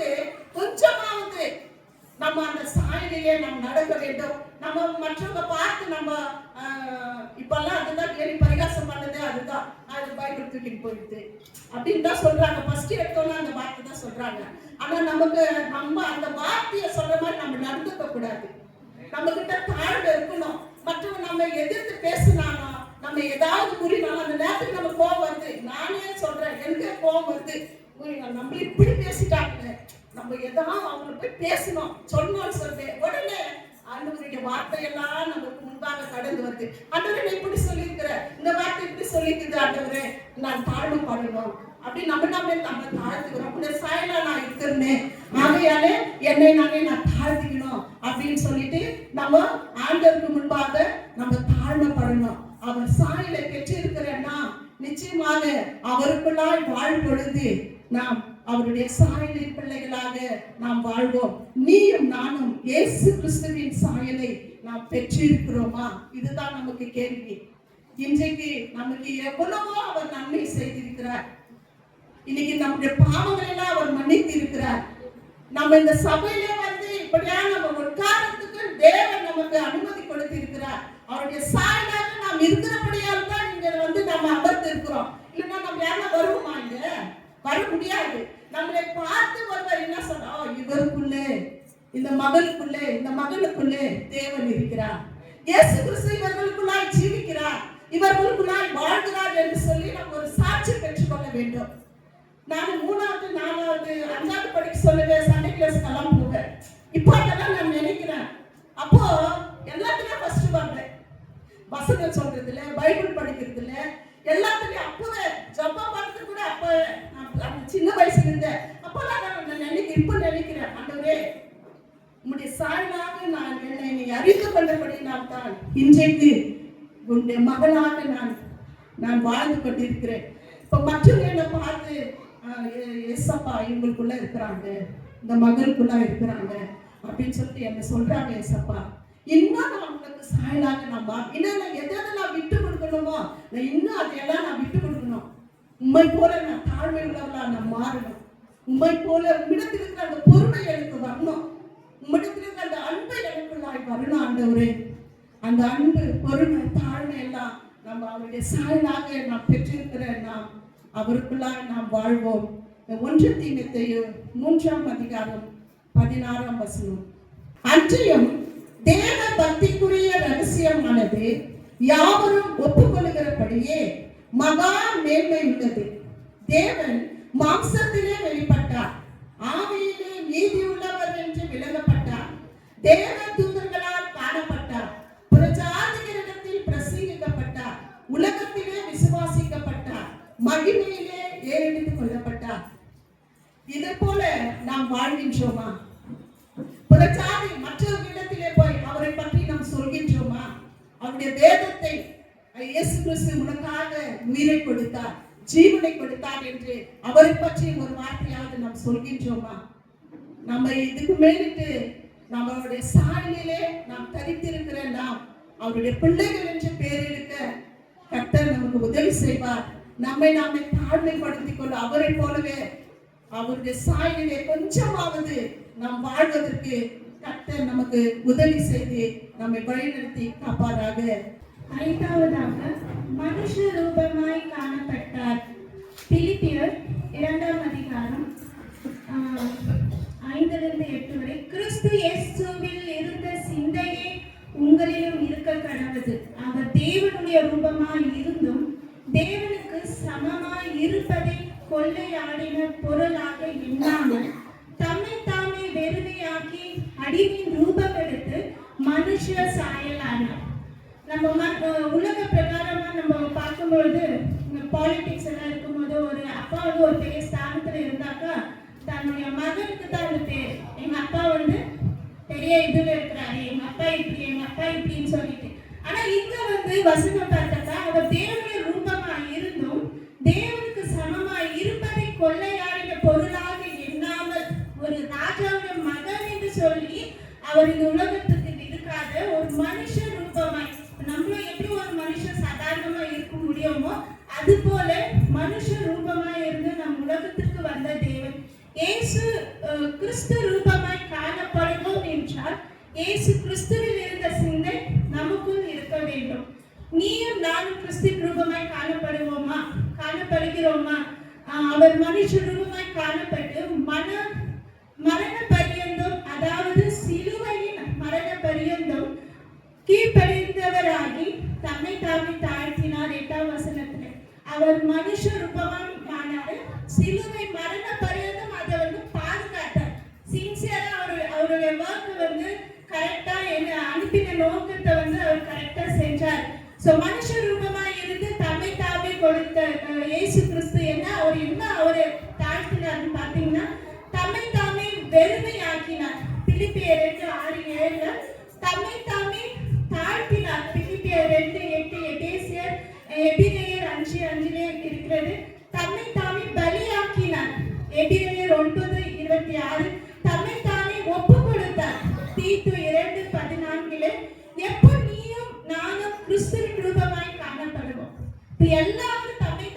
கொஞ்சமாவது நம்ம அந்த சாயலிலே நாம் நடக்க வேண்டும். நம்ம மற்றவங்க பார்த்து நம்ம இப்பெல்லாம் அதுதான் கேலி பரிகாசம் பண்ணது, அதுதான் அது பைபிள் தூக்கிட்டு போயிடுது அப்படின்னு தான் சொல்றாங்க. ஃபர்ஸ்ட் எடுத்தோம்னா அந்த வார்த்தை தான் சொல்றாங்க. ஆனா நமக்கு நம்ம அந்த வார்த்தையை சொல்ற மாதிரி நம்ம நடந்துக்க கூடாது. நம்ம கிட்ட தாழ்வு இருக்கணும். மற்றவங்க நம்ம எதிர்த்து பேசினாலும், நம்ம ஏதாவது கூறினாலும் அந்த நேரத்துக்கு நம்ம கோபம் வருது. நானே சொல்றேன், எனக்கு கோபம் வருது. நம்ம இப்படி பேசிட்டாங்க, நம்ம ஏதாவது அவங்களை போய் பேசணும், சொன்னோம்னு சொல்லி உடனே ஆண்டவருடைய வார்த்தையெல்லாம் நமக்கு முன்பாக கடந்து வருது. ஆண்டவரே இப்படி சொல்லியிருக்கிற, இந்த வார்த்தை இப்படி சொல்லியிருக்குது, ஆண்டவரே நான் தாழ்வு பண்ணணும் அப்படி நம்ம தாழ்த்துக்கிறோம். உங்களுடைய சாயலா நான் இருக்கிறேன், ஆகையாலே என்னை நான் தாழ்த்திக்கணும் அப்படின்னு சொல்லிட்டு நம்ம ஆண்டவருக்கு முன்பாக நம்ம தாழ்மைப்படணும். அவர் சாயலை பெற்று இருக்கிறேன்னா நிச்சயமாக அவருக்குள்ளாய் வாழும் பொழுது நாம் அவருடைய சாயலின் பிள்ளைகளாக நாம் வாழ்வோம். நீயும் நானும் இயேசு கிறிஸ்துவின் சாயலை நாம் பெற்றிருக்கிறோமா? இதுதான் நமக்கு கேள்வி. இன்றைக்கு நமக்கு எவ்வளவோ அவர் நன்மை செய்திருக்கிறார். இன்னைக்கு நம்முடைய பாவங்களை எல்லாம் அவர் மன்னித்து இருக்கிறார். நம்ம இந்த சபையிலே வந்து இப்படியா நம்ம உட்காரத்துக்கு தேவன் நமக்கு அனுமதி கொடுத்திருக்கிறார். அவருடைய சாயலாக நாம் இருக்கிறபடியால் தான் இங்க வந்து நம்ம அமர்ந்து இருக்கிறோம். இல்லைன்னா நம்ம யாரா வருவோமா? இங்க வர முடியாது. நம்மளை பார்த்து ஒருவர் என்ன சொல்றோம், இவருக்குள்ளே, இந்த மகளுக்குள்ளே, இந்த மகனுக்குள்ளே தேவன் இருக்கிறார். இயேசு கிறிஸ்து இவர்களுக்குள்ளாய் ஜீவிக்கிறார், இவர்களுக்குள்ளாய் வாழ்கிறார் என்று சொல்லி நம்ம ஒரு சாட்சி பெற்றுக்கொள்ள வேண்டும். நான் 3வது 4வது 5வது படிக்க சொல்லவே சண்டே கிளாஸ்க்கெல்லாம் போவேன். இப்போ அதெல்லாம் நான் நினைக்கிறேன். அப்போ எல்லாத்துலயும் ஃபர்ஸ்ட் வந்தேன். வசனம் சொல்றதுல, பைபிள் படிக்கிறதுல, எல்லாத்துலயும் அப்பவே ஜெபம் பண்றது கூட அப்ப நான் சின்ன வயசுல இருந்தேன். அப்பெல்லாம் நான் நினைக்கிறேன், ஆண்டவரே உம்முடைய சாயலாக நான் என்னை நீ அறிந்து கொண்டபடியினால் தான் இன்றைக்கு உன்னுடைய மகளாக நான் வாழ்ந்து கொண்டிருக்கிறேன். இப்ப மற்றவங்க என்ன பார்த்து ஏசப்பா இவங்களுக்குள்ள இருக்கிறாங்க, இந்த மகளுக்குள்ள இருக்கிறாங்க அப்படின்னு சொல்லிட்டு என்ன சொல்றாங்க. ஏசப்பா இன்னும் நான் உங்களுக்கு சாயலாக இன்னும் நான் எதெல்லாம் விட்டு கொடுக்கணுமோ நான் இன்னும் அதையெல்லாம் நான் விட்டு கொடுக்கணும். உண்மை போல நான் தாழ்மை உள்ளவர்களா நான் மாறணும். உண்மை போல உம்மிடத்தில் இருக்கிற அந்த பொறுமை எனக்கு வரணும். உம்மிடத்தில் இருக்கிற அந்த அன்பு எனக்குள்ளாய் வரணும். ஆண்டவரே அந்த அன்பு, பொறுமை, தாழ்மை எல்லாம் நம்ம அவருடைய சாயலாக நாம் பெற்றிருக்கிற நாம் அவருக்குள்ளாக நாம் வாழ்வோம். 1 தீமோத்தேயு 3ஆம் அதிகாரம் 16ஆம் வசனம். அன்றியும் தேவ பக்திக்குரிய ரகசியமானது யாவரும் ஒப்புக்கொள்கிறபடியே மகா மேன்மை உள்ளது. தேவன் மாம்சத்திலே வெளிப்பட்டார், ஆவியிலே நீதி உள்ளவர் என்று விளங்கப்பட்டார், தேவ தூதர்களால் காணப்பட்டார், புறஜாதிகளிடத்தில் பிரசங்கிக்கப்பட்டார், உலகத்திலே விசுவாசிக்கப்பட்டார், மகிமையிலே ஏறெடுத்துக் கொள்ளப்பட்டார். இதை போல நாம் வாழ்கின்றோமா? புறஜாதி மற்றவர்களிடத்திலே போய் அவரை பற்றி நாம் சொல்கின்றோமா? அவருடைய வேதத்தை இயேசு கிறிஸ்து உனக்காக உயிரை கொடுத்தார், ஜீவனை கொடுத்தார் என்று அவரை பற்றி ஒரு வார்த்தையாவது நாம் சொல்கின்றோமா? நம்ம இதுக்கு மேலிட்டு நம்மளுடைய சாயலிலே நாம் தரித்திருக்கிற நாம் அவருடைய பிள்ளைகள் என்று பெயரெடுக்க கர்த்தர் நமக்கு உதவி செய்வார். நம்மை நாமே தாழ்மைப்படுத்திக் கொண்டு அவரை போலவே அவருடைய சாயலிலே கொஞ்சமாவது நாம் வாழ்வதற்கு கர்த்தர் நமக்கு உதவி செய்து நம்மை வழிநடத்தி காப்பாராக. ஐந்தாவதாக மனுஷ ரூபமாய் காணப்பட்டார். பிலிப்பியர் 2ஆம் அதிகாரம் 5-8 வரை. கிறிஸ்து இயேசுவில் இருந்த சிந்தையே உங்களிலும் இருக்க கடவுது. அவர் தேவனுடைய ரூபமாய் இருந்தும் தேவனுக்கு சமமாய் இருப்பதை கொள்ளையாடின பொருளாக எண்ணாமல் தம்மை தாமே வெறுமையாக்கி அடிமையின் ரூபம் எடுத்து மனுஷ சாயலானார். நம்ம உலக பிரகாரமா நம்ம பார்க்கும்பொழுது பாலிடிக்ஸ் எல்லாம் இருக்கும்போது ஒரு அப்பா வந்து ஒரு பெரிய ஸ்தானத்துல இருந்தாக்கா தன்னுடைய மகனுக்கு தான் அந்த பேர். எங்க அப்பா வந்து பெரிய இதுல இருக்கிறாரு, எங்க அப்பா இப்படி, எங்க அப்பா இப்படின்னு சொல்லிட்டு. ஆனா இங்க வந்து வசனம் பார்த்தாக்கா அவர் தேவனுடைய ரூபமா இருந்தும் தேவனுக்கு சமமாய் இருப்பதை கொள்ளையாடின பொருளாக எண்ணாமல் ஒரு ராஜாவுடைய மகன் என்று சொல்லி அவர் இந்த உலகத்துக்கு இருக்காத ஒரு மனுஷ ரூபமாய், நம்மளும் எப்படி ஒரு மனுஷன் சாதாரணமா இருக்க முடியுமோ அது போல மனுஷ ரூபமாய் இருந்து நம் உலகத்திற்கு வந்த தேவன் இயேசு கிறிஸ்து ரூபமாய் காணப்படுவோம் என்றால் இயேசு கிறிஸ்துவில் இருந்த சிந்தை நமக்குள் இருக்க வேண்டும். நீயும் நானும் கிறிஸ்துவின் ரூபமாய் காணப்படுகிறோமா? அவர் மனுஷ ரூபமாய் காணப்பட்டு மரண பரியந்தம், அதாவது சிலுவையின் மரண பரியந்தம் கீழ்ப்படிந்தவராகி தம்மை தாமே தாழ்த்தினார். 8ஆம் வசனத்துல அவர் மனுஷ ரூபமாய் ஆனாரு. சிலுவை மரண பரியந்தம் அதை வந்து பாதுகாத்தார். சின்சியரா அவருடைய ஒர்க் வந்து கரெக்டா அனுப்பின நோக்கத்தை வந்து அவர் கரெக்டா செஞ்சார். சோ மனுஷ ரூபமாய் இருந்து தம்மை தாமே கொடுத்த இயேசு கிறிஸ்து அவரை தாழ்த்தினார்னு பாத்தீங்கன்னா தம்மை தாமே வெறுமையாக்கினார். பிலிப்பியர் 2:6-7 தம்மை தாமே தாழ்த்தினார். பிலிப்பியர் 2:8, எபிரேயர் 5:5 இருக்கிறது. தம்மை தாமே பலியாக்கினார். எபிரேயர் 9:26 தம்மை தாமே ஒப்பு கொடுத்தார். தீத்து 2:14 எப்போ நீயும் நானும் கிறிஸ்துவின் ரூபமாய் காணப்படுவோம். எல்லாரும் தம்மை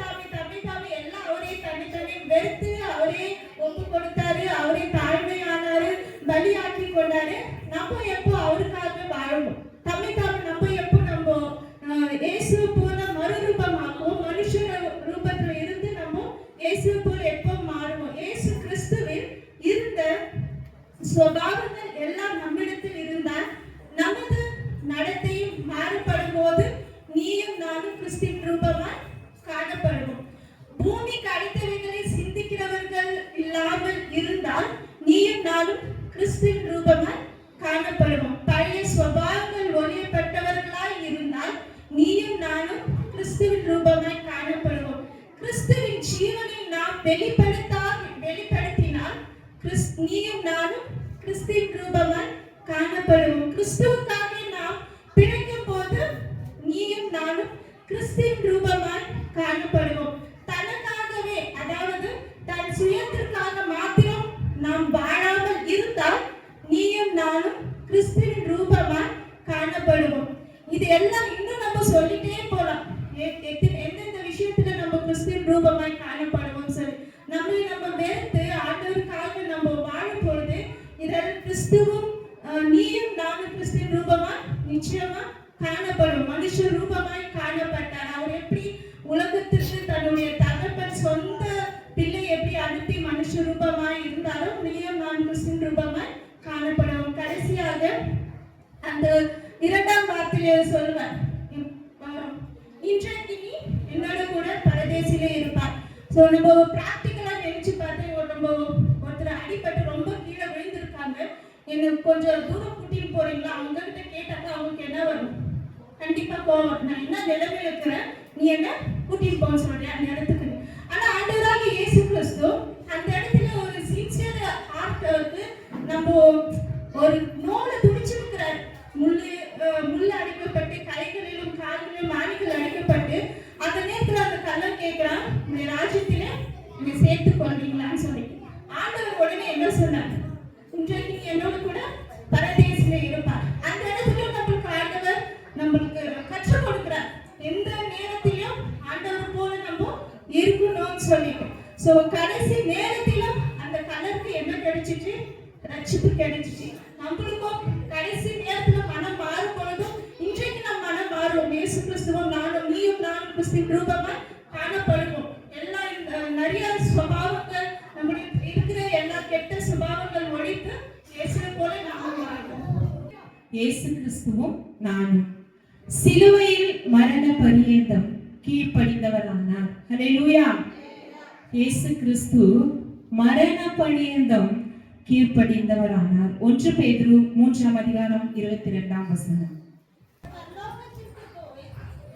தாமே எல்லாம் அவரே தன்னை வெறுத்து அவரே ஒப்பு கொடுத்தாரு, அவரே தாழ்மையானாரு, பலியாக்கி கொண்டாரு. நம்ம எப்போ அவருக்காக வாழணும், தம்மை தாமே நம்ம எப்போ நம்ம இயேசு போல மறுரூபமாக்குவோம், மனுஷ ரூபத்துல இருந்து நம்ம இயேசு போல எப்போ மாறுவோம். இயேசு கிறிஸ்துவில் இருந்த சுபாவங்கள் எல்லாம் நம்மிடத்தில் இருந்தால் நமது நடத்தையும் மாறுபடும் போது நீயும் நானும் கிறிஸ்துவின் ரூபமாய் காணப்படுவோம். பூமிக்கு அடித்தவைகளை சிந்திக்கிறவர்கள் இல்லாமல் இருந்தால் நீயும் நானும் கிறிஸ்துவின் ரூபமாய் காணப்படுவோம். பழைய சுபாவங்கள் ஒழியப்பட்டவர்களாய் இருந்தால் நீயும் நானும் கிறிஸ்துவின் ரூபமாய் காணப்படுவோம். கிறிஸ்துவின் ஜீவனை நாம் வெளிப்படுத்தினால் நீயும் நானும் கிறிஸ்துவின் ரூபமாய் காணப்படுவோம். கிறிஸ்துவுக்காக நாம் பிழைக்கும் போது நீயும் நானும் கிறிஸ்துவின் ரூபமாய் காணப்படுவோம். தனக்காகவே, அதாவது தன் சுயத்திற்காக மாத்திரம் நாம் வாழாமல் இருந்தால் நீயும் நானும் கிறிஸ்துவின் ரூபமாய் காணப்படுவோம். இது எல்லாம் இன்னும் நம்ம சொல்லிட்டே போலாம். எந்தெந்த விஷயத்துல நம்ம கிறிஸ்துவின் ரூபமாய் காணப்படுவோம் சொல்லி நம்மளை நம்ம வெறுத்து ஆண்டவருக்காக நம்ம வாழும் பொழுது இதெல்லாம் கிறிஸ்துவும் நீயும் நானும் கிறிஸ்துவின் ரூபமாய் நிச்சயமா காணப்படும். மனுஷ ரூபமாய் காணப்பட்டார். அவர் எப்படி உலகத்திற்கு தன்னுடைய தகப்பன் சொந்த பிள்ளை எப்படி அனுப்பி மனுஷ ரூபமாய் இருந்தாலும் நீயும் நான் கிறிஸ்துவின் ரூபமாய் காணப்படும். கடைசியாக அந்த 2ஆம் வார்த்தையில சொல்லுவார், இன்றைக்கு நீ என்னோட கூட பரதேசிலே இருப்பார். ஸோ நம்ம பிராக்டிக்கலா நினைச்சு பார்த்து நம்ம ஒருத்தர் அடிபட்டு ரொம்ப கீழே விழுந்திருக்காங்க, எனக்கு கொஞ்சம் தூரம் கூட்டிட்டு போறீங்களா, அவங்க கிட்ட கேட்டாக்கா அவங்களுக்கு என்ன வரும்? கண்டிப்பா போவோம். நான் என்ன நிலைமையில இருக்கிறேன், நீ என்ன கூட்டிட்டு போக சொல்றேன் அந்த இடத்துக்கு. ஆனா ஆண்டவராக இயேசு கிறிஸ்து அந்த இடத்துல ஒரு சின்சியர் ஹார்ட்க்கு நம்ம ஒரு நோலை துடிச்சிருக்கிறார். முள்ளு அடிக்கப்பட்டு கைகளிலும் கால்களிலும் ஆணிகள் அடிக்கப்பட்டு அந்த நேரத்துல அந்த கல்லன் கேட்கிறான், இந்த ராஜ்யத்தில நீ சேர்த்து கொள்றீங்களான்னு சொல்லிட்டு ஆண்டவர் உடனே என்ன சொன்னார்? இன்றைக்கு நீ என்னோட கூட பரதேசில இருப்பார். அந்த இடத்துல நம்மளுக்கு கற்றுக் கொடுக்கிறார். எந்த நேரத்திலும் ஆண்டவர் போல நம்ம சொல்லிட்டு சோ கடைசி நேரத்திலும் அந்த கலருக்கு என்ன கிடைச்சிச்சு? ரட்சிப்பு கிடைச்சிச்சு. நம்மளுக்கும் கடைசி நேரத்துல மனம் மாறும் பொழுதும் இன்றைக்கு நம்ம மனம் மாறும். இயேசு கிறிஸ்துவும் நானும், நீயும் நானும் கிறிஸ்துவின் ரூபமா காணப்படுவோம். எல்லா நிறைய சுபாவங்கள் நம்முடைய இருக்கிற எல்லா கெட்ட சுபாவங்கள் ஒழித்து இயேசுவை போல நாம மாறுவோம். இயேசு கிறிஸ்துவும் நானும் சிலுவையில் மரண பரியந்தம் கீழ்ப்படிந்தவரானார். ஹல்லேலூயா. இயேசு கிறிஸ்து மரண பரியந்தம் கீழ்ப்படிந்தவரானார். 1 பேதுரு 3ஆம் அதிகாரம் 22ஆம் வசனம். பரலோகத்திற்கு போய்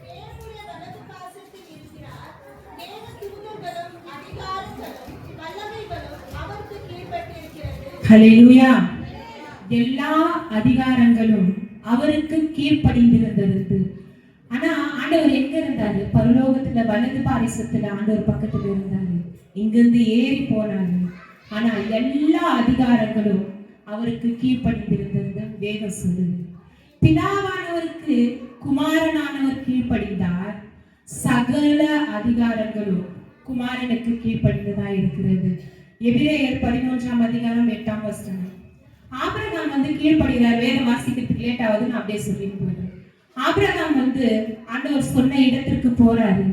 தேவனுடைய வலது பாசத்தில் இருக்கிறார். தேவ தூதர்களும் அதிகாரங்களும் வல்லமைகளும் அவருக்கு கீழ்ப்பட்டிருக்கிறது. ஹல்லேலூயா. எல்லா அதிகாரங்களும் அவருக்கு கீழ்ப்படிந்திருந்தது. ஆனா ஆண்டவர் எங்க இருந்தாரு? பரலோகத்துல வலது பாரிசத்துல ஆண்டவர் பக்கத்துல இருந்தாரு. இங்கிருந்து ஏறி போனாரு. ஆனா எல்லா அதிகாரங்களும் அவருக்கு கீழ்ப்படிந்திருந்தது வேதம் சொல்லுது. பிதாவானவருக்கு குமாரனானவர் கீழ்ப்படிந்தார். சகல அதிகாரங்களும் குமாரனுக்கு கீழ்ப்படிந்ததா இருக்கிறது. எபிரேயர் 11ஆம் அதிகாரம் 8ஆம் வசனம். ஆபிரகாம் கீழ்ப்படுகிறார். வேதம் வாசிக்கிறதுக்கு லேட் ஆகுதுன்னு அப்படியே சொல்லிட்டு போயிடுறேன். ஆபிரகாம் ஆண்டவர் சொன்ன இடத்திற்கு போறாரு.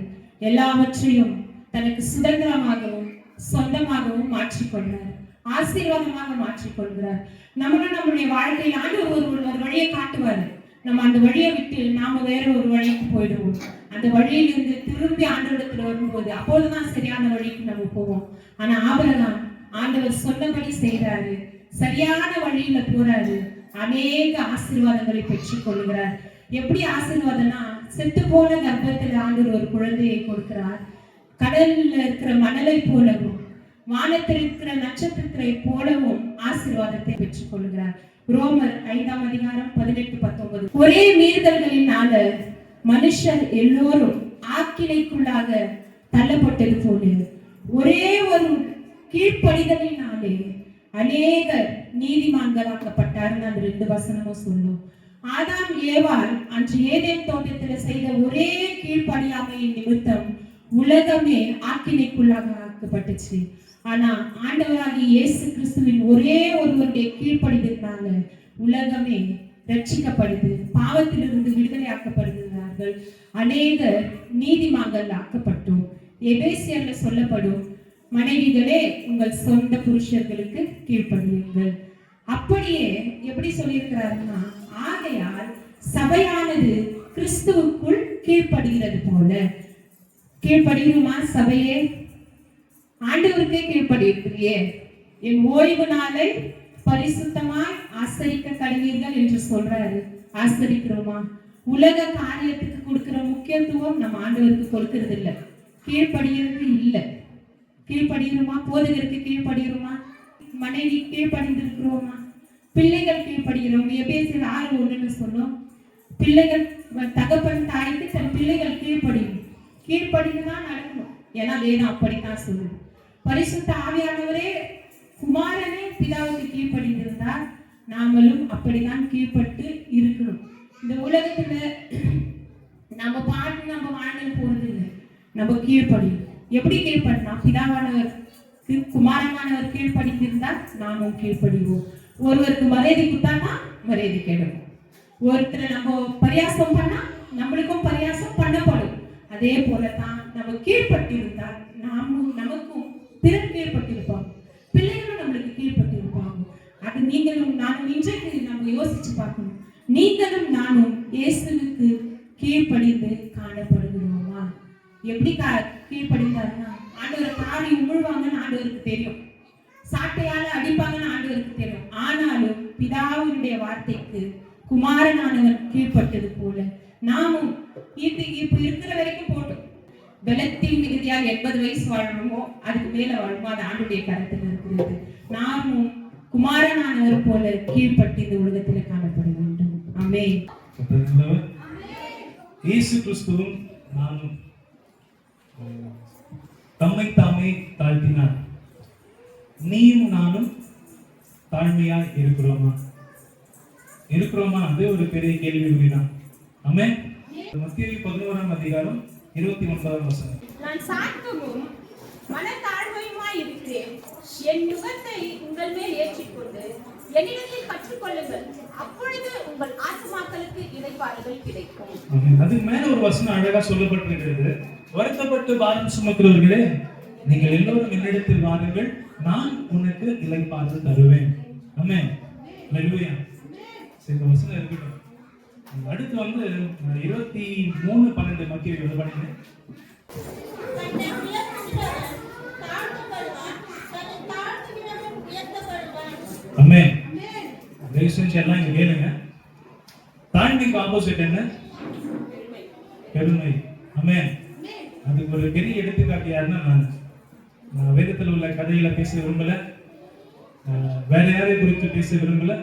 எல்லாவற்றையும் தனக்கு சுதந்திரமாகவும் சொந்தமாகவும் மாற்றிக்கொள்றார். ஆசீர்வாதமாக மாற்றிக்கொள்கிறார். நம்மளுடைய வாழ்க்கையில் ஆண்டவர் ஒரு வழியை காட்டுவாரு. நம்ம அந்த வழியை விட்டு நாம வேற ஒரு வழிக்கு போயிடுவோம். அந்த வழியிலிருந்து திரும்பி ஆண்டவரிடத்துல வரும்போது அப்போதுதான் சரியான வழிக்கு நம்ம போவோம். ஆனா ஆபிரகாம் ஆண்டவர் சொன்னபடி செய்யறாரு. சரியான வழியில போறாரு. அநேக ஆசீர்வாதங்களை பெற்றுக் கொள்கிறார். எப்படி ஆசீர்வாதம்னா, செத்து போன கர்ப்பத்தில் ஆண்டவர் ஒரு குழந்தையை கொடுக்கிறார். கடல்ல இருக்கிற மணலை போலவும் வானத்தில் இருக்கிற நட்சத்திரத்தை போலவும் ஆசீர்வாதத்தை பெற்றுக் கொள்கிறார். ரோமர் 5ஆம் அதிகாரம் 18-19. ஒரே மீறுதல்களினால மனுஷர் எல்லோரும் ஆக்கினைக்குள்ளாக தள்ளப்பட்டது போல ஒரே ஒரு கீழ்ப்படிதலினாலே அநேகர் நீதிமான்களாக்கப்பட்டாருன்னு அந்த 2 வசனமும் சொல்லும். ஆதாம் ஏவாள் அன்று ஏதேன் தோட்டத்தில் செய்த ஒரே கீழ்ப்படியாமையின் நிமித்தம் உலகமே ஆக்கினைக்குள்ளாக ஆக்கப்பட்டுச்சு. ஆனா ஆண்டவராகிய இயேசு கிறிஸ்துவின் ஒரே ஒருவருடைய கீழ்ப்படிதலினால உலகமே ரட்சிக்கப்படுது. பாவத்திலிருந்து விடுதலை ஆக்கப்படுகிறார்கள். அநேகர் நீதிமான்கள் ஆக்கப்பட்டோம். எபேசியர்ல சொல்லப்படும், மனைவிகளே உங்கள் சொந்த புருஷர்களுக்கு கீழ்ப்படியுங்கள். அப்படியே எப்படி சொல்லியிருக்கிறாருன்னா, ஆகையால் சபையானது கிறிஸ்துவுக்குள் கீழ்ப்படுகிறது போல. கீழ்ப்படுகிறோமா சபையே? ஆண்டவருக்கே கீழ்ப்படுகிறீர்களே. என் ஓய்வு நாளை பரிசுத்தமாய் ஆசரிக்க கடவீர்கள் என்று சொல்றாரு. ஆசரிக்கிறோமா? உலக காரியத்துக்கு கொடுக்கிற முக்கியத்துவம் நம்ம ஆண்டவருக்கு கொடுக்கிறது இல்லை. கீழ்ப்படுகிறது இல்லை. கீழ்ப்படுகிறோமா? போதகருக்கு கீழ்ப்படுகிறோமா? மனைவி கீழ்ப்படிந்திருக்கிறோமா? பிள்ளைகள் கீழ்ப்படுகிறோம். எபேசியர் 6:1 சொன்னோம். பிள்ளைகள் தகப்பன் தாய்க்கு தன் பிள்ளைகள் கீழ்ப்படிதான் நடக்கணும். ஏன்னா வேதம் அப்படித்தான் சொல்லுது. பரிசுத்த ஆவியானவரே குமாரனே பிதாவுக்கு கீழ்ப்படிந்திருந்தார். நாமளும் அப்படிதான் கீழ்ப்பட்டு இருக்கணும். இந்த உலகத்துல நம்ம பாட்டு நம்ம வாழ்ந்து போறது இல்லை. நம்ம கீழ்ப்படியும். எப்படி கீழ்ப்படினா, பிதாவானவர் குமாரமானவர் கீழ்ப்படிந்திருந்தால் நாமும் கீழ்ப்படிவோம். ஒருவருக்கு மரியாதை கொடுத்தானா மரியாதை கிடைக்கும். ஒருத்தரை நம்ம பரியாசம் பண்ணா நம்மளுக்கும் பரியாசம் பண்ணப்படும். அதே போலதான் நம்ம கீழ்ப்பட்டிருந்தால் நமக்கும் பிறர் கீழ்ப்பட்டிருப்பாங்க. பிள்ளைகளும் நம்மளுக்கு கீழ்ப்பட்டிருப்பாங்க. அது நீங்களும் நானும் இன்றைக்கு நம்ம யோசிச்சு பார்க்கணும். நீங்களும் நானும் இயேசுவுக்கு கீழ்ப்படிந்து காணப்படுகிறோமா? எப்படி கீழ்ப்படிந்தாருன்னா, ஆண்டவரை தாடி உமிழ்வாங்கன்னு ஆண்டவருக்கு தெரியும். சாட்டையால அடிப்பாங்கன்னு ஆண்டவருக்கு தெரியும். ஆனாலும் பிதாவினுடைய வார்த்தைக்கு குமாரனானவர் கீழ்ப்பட்டது போல நாமும் இப்ப இருக்கிற வரைக்கும் போட்டோம். பலத்தின் மிகுதியாக 80 வயசு வாழணுமோ அதுக்கு மேல வாழுமோ அது ஆண்டுடைய கருத்தில் இருக்கிறது. நாமும் குமாரனானவர் போல கீழ்ப்பட்டு இந்த உலகத்துல காணப்பட வேண்டும். ஆமென். இயேசு கிறிஸ்துவும் நானும் தம்மை தாமே தாழ்த்தினார். நீயும் நானும் தாழ்மையா இருக்கிறோமா? அது ஒரு பெரிய கேள்விக்குறிதான். ஆமென். மத்தேயு 11ஆம் அதிகாரம் 29ஆம் வசனம். நான் சாத்தமும் மனத்தாழ்மையுமாய் இருக்கிறேன். என் நுகத்தை உங்கள் மேல் ஏற்றிக்கொண்டு என்னிடத்தில் கற்றுக்கொள்ளுங்கள். அப்பொழுது உங்கள் ஆத்துமாக்களுக்கு இளைப்பாறுதல் கிடைக்கும். அதுக்கு மேல ஒரு வசனம் அழகா சொல்லப்பட்டிருக்கிறது. வருத்தப்பட்டு பாரம் சுமக்கிறவர்களே, நீங்கள் எல்லோரும் என்னிடத்தில் வாருங்கள், நான் உனக்கு இளைப்பாறுதல் தருவேன். ஆமென். அல்லேலூயா. சரி, இந்த வசனம் இருக்கட்டும். அடுத்து வந்து 23:12 மத்திய எழுதப்படுங்க. தன்னை உயர்த்துகிறவன் தாழ்த்தப்படுவான், தன்னை தாழ்த்துகிறவன் உயர்த்தப்படுவான். ஆமென். தயவு செஞ்சு எல்லாம் இங்க கேளுங்க. தாழ்மைக்கு ஆப்போசிட் என்ன? பெருமை. ஆமென். அதுக்கு ஒரு பெரிய எடுத்துக்காட்டு யாருன்னா நான் வேதத்தில் உள்ள கதைகளை பேச விரும்பல, வேற யாரை குறித்து பேச விரும்பல,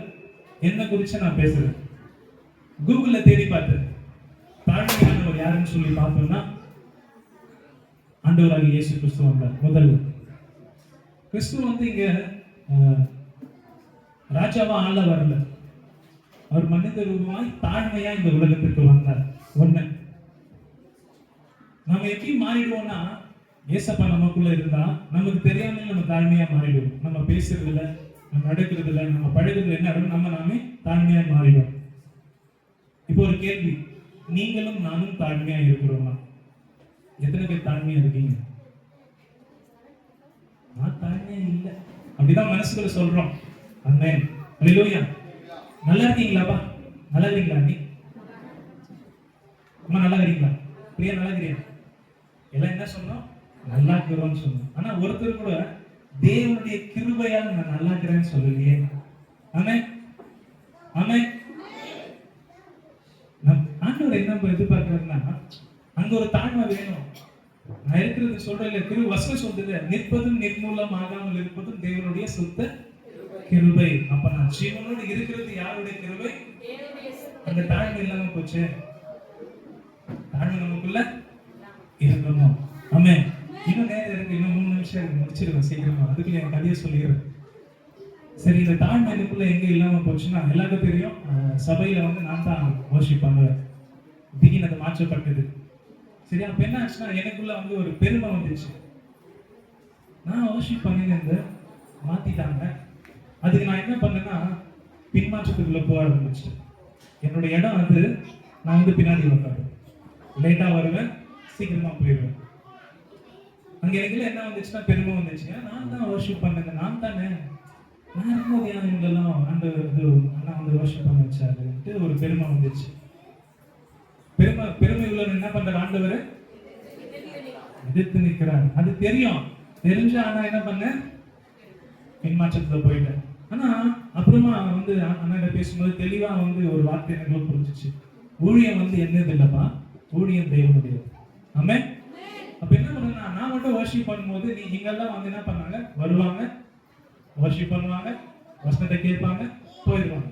என்ன குறிச்சு நான் பேசுறேன். கூகுள்ல தேடி பார்த்தேன், தாழ்மையானவர் யாருன்னு சொல்லி பார்த்தோம்னா ஆண்டவராகிய இயேசு கிறிஸ்து வந்தார். முதல்ல கிறிஸ்து வந்து இங்க ராஜாவா ஆள வரல, அவர் மனித ரூபமாய் தாழ்மையா இந்த உலகத்திற்கு வந்தார். ஒண்ணு, நம்ம எப்படி மாறிடுவோம்னா, ஏசப்பா நமக்குள்ள இருந்தா நமக்கு தெரியாமல் நம்ம தாழ்மையா மாறிடுவோம். நம்ம பேசுறதுல, நம்ம நடக்கிறதுல, நம்ம பழகுறதுல என்ன ஆகும், நாமே தாழ்மையா மாறிடுவோம். இப்போ ஒரு கேள்வி, நீங்களும் நானும் தாழ்மையா இருக்கிறோமா? எத்தனை பேர் தாழ்மையா இருக்கீங்க? நான் தாழ்மையா இல்லை, அப்படிதான் மனசுக்குள்ள சொல்றோம். ஆமென். அல்லேலூயா. நல்லா இருக்கீங்களாப்பா? நல்லா இருக்கீங்களா? நீ அம்மா நல்லா இருக்கீங்களா? பிரியா நல்லா இருக்கிறியா? எல்லாம் என்ன சொன்னோம்? நல்லா இருக்கிறோம்னு சொன்னோம். ஆனா ஒருத்தர் கூட தேவனுடைய கிருபையால் நான் நல்லா இருக்கிறேன்னு சொல்லலையே. ஆமென். ஆமென். ஆண்டவர் என்ன எதிர்பார்க்கிறதுனா, அங்க ஒரு தாழ்மை வேணும். நான் இருக்கிறது சொல்றேன், வசனம் சொல்றது, நிற்பதும் நிர்மூலம் ஆகாமல் இருப்பதும் தேவனுடைய சுத்த கிருபை. அப்ப நான் ஜீவனோடு இருக்கிறது யாருடைய கிருபை? அந்த தாழ்மை இல்லாம போச்சு. தாழ்மை நமக்குள்ள இருக்கணும். ஆமென். இன்னும் நேரம் இருக்கு, இன்னும் 3 நிமிஷம் இருக்கு, முடிச்சிருவேன் சீக்கிரமா. அதுக்குள்ள என் கதையை சொல்லிடுறேன். சரி, இந்த தாழ்மை எனக்குள்ள எங்க இல்லாம போச்சுன்னா, எல்லாருக்கும் தெரியும், சபையில வந்து நான் தான் வர்ஷிப் பண்ணுவேன். திடீர்னு அது மாற்றப்பட்டது. சரி, அப்ப என்ன ஆச்சுன்னா, எனக்குள்ள வந்து ஒரு பெருமை வந்துச்சு. நான் வர்ஷிப் பண்ணிருந்து மாத்திட்டாங்க. அதுக்கு நான் என்ன பண்ணேன்னா, பின்மாற்றத்துக்குள்ள போக ஆரம்பிச்சேன். என்னோட இடம் வந்து, நான் வந்து பின்னாடி உட்காருவேன், லேட்டா வருவேன், சீக்கிரமா போயிடுவேன். அங்க எனக்குள்ள என்ன வந்துச்சுன்னா, பெருமை வந்துச்சு. நான் தான் வர்ஷிப் பண்ணேங்க, நான் தானே, நான் இருக்கும்போது ஏன் இவங்கெல்லாம் அந்த இது அண்ணா வந்து வர்ஷிப் பண்ண வச்சாருன்ட்டு ஒரு பெருமை வந்துச்சு. பெருமை உள்ள என்ன பண்ற, ஆண்டவர் எதிர்த்து நிற்கிறார். அது தெரியும், தெரிஞ்சு ஆனா என்ன பண்ண, பின்மாற்றத்துல போயிட்டேன். ஆனா அப்புறமா வந்து அண்ணா பேசும்போது தெளிவா வந்து ஒரு வார்த்தை எனக்கு புரிஞ்சிச்சு. ஊழியம் வந்து என்னது இல்லப்பா, ஊழியம் தேவனுடையது. ஆமென். அப்ப என்ன பண்ணுன்னா, நான் மட்டும் வர்ஷிப் பண்ணும்போது நீங்கெல்லாம் வந்து என்ன பண்ணாங்க, வருவாங்க, வர்ஷிப் பண்ணுவாங்க, வசனத்தை கேட்பாங்க, போயிடுவாங்க.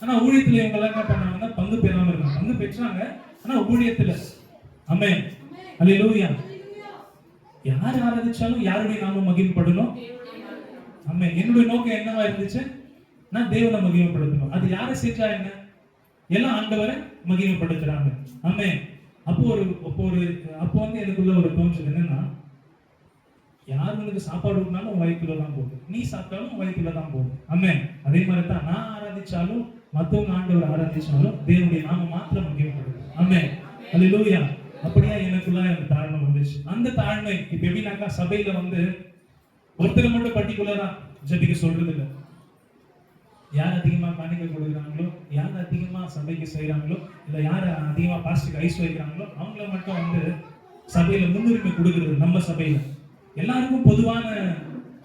ஆனா ஊழியத்துல இவங்க எல்லாம் என்ன பண்ணாங்கன்னா, பங்கு பெறாம இருக்காங்க. பங்கு பெற்றாங்க, ஆனா ஊழியத்துல. ஆமென். அல்லேலூயா. யார் ஆராதிச்சாலும் யாருடைய நாமம் மகிமைப்படணும். ஆமென். என்னுடைய நோக்கம் என்னவா இருந்துச்சு, நான் தேவனை மகிமைப்படுத்தணும். அது யாரை செஞ்சா என்ன, எல்லாம் ஆண்டவரை மகிமைப்படுத்துறாங்க. ஆமென். அப்போ வந்து எனக்குள்ள ஒரு தோன்றது என்னன்னா, யார் உனக்கு சாப்பாடு ஊட்டினாலும் உன் வயிற்றுல தான் போகுது, நீ சாப்பிட்டாலும் உன் வயிற்றுல தான் போகுது. ஆமென். அதே மாதிரி தான் நான் ஆராதிச்சாலும் மற்றவங்க ஆண்டவர் ஆராதிச்சாலும் தேவனுடைய நாம மாத்திரம் மகிமைப்படுது. ஆமென். அல்லேலூயா. அப்படியா எனக்குள்ள அந்த தாழ்மை வந்துச்சு. அந்த தாழ்மை இப்ப எப்படின்னாக்கா, சபையில வந்து ஒருத்தரை மட்டும் பர்டிகுலரா ஜெபிக்க சொல்றது இல்லை. யார் அதிகமா காணிக்கை கொடுக்குறாங்களோ, யார் அதிகமா சபைக்கு செய்யறாங்களோ, இல்ல யார் அதிகமா பாஸ்டுக்கு ஐஸ் வைக்கிறாங்களோ, அவங்கள மட்டும் வந்து சபையில முன்னுரிமை கொடுக்குறது. நம்ம சபையில எல்லாருக்கும் பொதுவான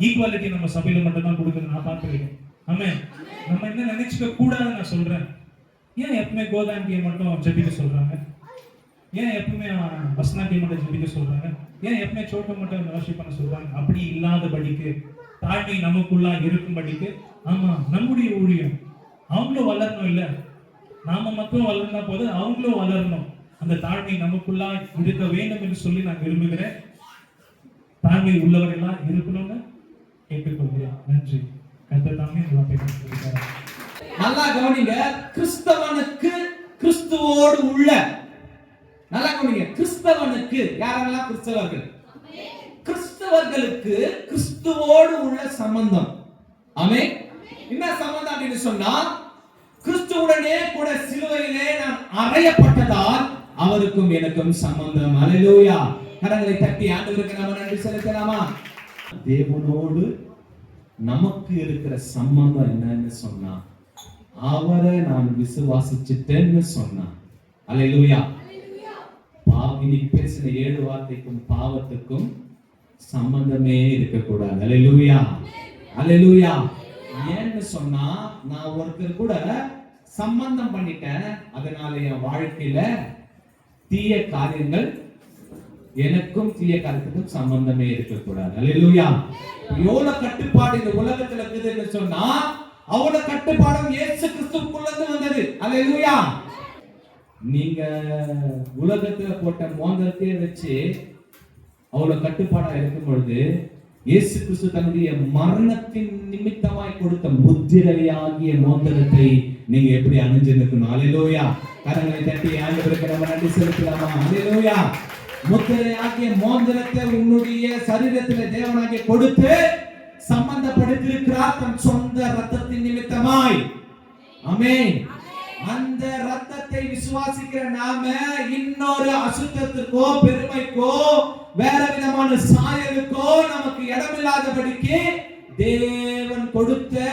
ஈக்குவாலிட்டி நம்ம சபையில மட்டும் தான் கொடுக்குறது நான் பார்த்துருக்கேன். ஆமென். நம்ம என்ன நினைச்சுக்க கூடாதுன்னு நான் சொல்றேன். ஏன் எப்பவுமே கோதாண்டியை மட்டும் ஜெபிக்க சொல்றாங்க? ஏன் எப்பவுமே வசனாண்டியை மட்டும் ஜெபிக்க சொல்றாங்க? ஏன் எப்பவுமே சோட்டை மட்டும் வர்ஷிப் பண்ண சொல்றாங்க? அப்படி இல்லாதபடிக்கு, தாழ்மை நமக்குள்ளா இருக்கும்படிக்கு, ஆமா நம்முடைய ஊழியம் அவங்களும் வளரணும். இல்ல நாம மட்டும் வளர்ந்தா போது, அவங்களும் வளரணும். அந்த தாழ்மை நமக்குள்ளா இருக்க வேண்டும் என்று சொல்லி நான் விரும்புகிறேன். தாழ்மை உள்ளவர்களா இருக்கணும்னு கேட்டுக்கொள்கிறேன். நன்றி. கர்த்தர் தாமே நல்லா கவனிங்க. கிறிஸ்தவனுக்கு கிறிஸ்துவோடு உள்ள, நல்லா கவனிங்க, கிறிஸ்தவனுக்கு யாரெல்லாம் கிறிஸ்தவர்கள்? கிறிஸ்தவ கிறிஸ்தவர்களுக்கு கிறிஸ்துவோடு உள்ள சம்பந்தம். ஆமென். என்ன சம்பந்தம் அப்படின்னு சொன்னா, கிறிஸ்துவுடனே கூட சிலுவையிலே நான் அறையப்பட்டதால் அவருக்கும் எனக்கும் சம்பந்தம். அல்லேலூயா. கரங்களை தட்டி ஆண்டவருக்கு நாம நன்றி செலுத்தலாமா? தேவனோடு நமக்கு இருக்கிற சம்பந்தம் என்னன்னு சொன்னா, அவரை நான் விசுவாசிச்சுட்டேன்னு சொன்னா. அல்லேலூயா. பாவினி பேசின 7 வார்த்தைக்கும் பாவத்துக்கும் சம்பந்தமே இருக்கக்கூடாது. அல்லேலூயா. அல்லேலூயா. ஏன்னு சொன்னா, நான் ஒருத்தர் கூட சம்பந்தம் பண்ணிட்டேன், அதனால என் வாழ்க்கையில தீய காரியங்கள், எனக்கும் தீய காரியத்துக்கும் சம்பந்தமே இருக்கக்கூடாது. அல்லேலூயா. எவ்வளவு கட்டுப்பாடு இந்த உலகத்துல இருக்குதுன்னு சொன்னா, அவ்வளவு கட்டுப்பாடும் இயேசு கிறிஸ்துவுக்குள்ள இருந்து வந்தது. அல்லேலூயா. நீங்க உலகத்துல போட்ட மோதிரத்தையே வச்சு அவ்வளவு கட்டுப்பாடா இருக்கும் பொழுது, இயேசு கிறிஸ்து தன்னுடைய மரணத்தின் நிமித்தமாய் கொடுத்த முத்திரையாகிய மோதிரத்தை நீங்க எப்படி அணிஞ்சிருக்கணும்? அல்லேலூயா. கரங்களை தட்டி ஆண்டவருக்கு நம்ம நன்றி செலுத்தலாமா? அல்லேலூயா. முத்திரையாகிய மோதிரத்தை உன்னுடைய சரீரத்திலே தேவனாகிய கொடுத்து சம்பந்தப்படுத்தியிருக்கிறார் தன் சொந்த ரத்தத்தின் நிமித்தமாய். ஆமென். அந்த ரத்தத்தை விசுவாசிக்கிற நாம இன்னொரு அசுத்தத்திற்கோ பெருமைக்கோ வேற விதமான சாயலுக்கோ நமக்கு இடமில்லாதபடிக்கு தேவன் கொடுத்த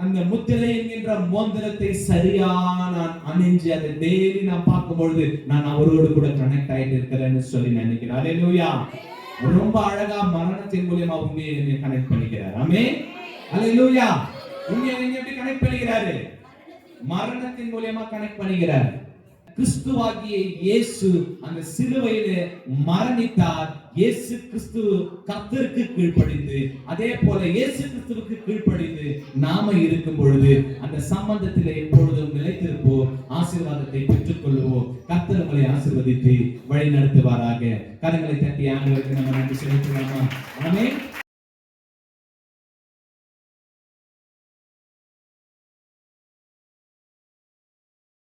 அந்த முத்திரை என்கின்ற மோதிரத்தை சரியா நான் அணிஞ்சு அதை டெய்லி நான் பார்க்கும் பொழுது நான் அவரோடு கூட கனெக்ட் ஆயிட்டு இருக்கிறேன்னு சொல்லி நினைக்கிறேன். அல்லேலூயா. ரொம்ப அழகா மரணத்தின் மூலமா உண்மையை என்னை கனெக்ட் பண்ணிக்கிறார். ஆமென். அல்லேலூயா. உண்மையை எப்படி கனெக்ட் பண்ணிக்கிறாரு? மரணத்தின் மூலமா கனெக்ட் பண்ணுகிறார். கிறிஸ்துவாகிய இயேசு அந்த சிலுவையிலே மரணித்தார். இயேசு கிறிஸ்து கர்த்தருக்கு கீழ்ப்படிந்து, அதே போல இயேசு கிறிஸ்துவுக்கு கீழ்ப்படிந்து நாம இருக்கும் பொழுது அந்த சம்பந்தத்திலே எப்பொழுதும் நிலைத்திருப்போம், ஆசீர்வாதத்தை பெற்றுக் கொள்வோம். கர்த்தர் உங்களை ஆசீர்வதித்து வழி நடத்துவாராக. கரங்களை தட்டி ஆண்டவருக்கு நம்ம நன்றி செலுத்தலாமா? ஆமென்.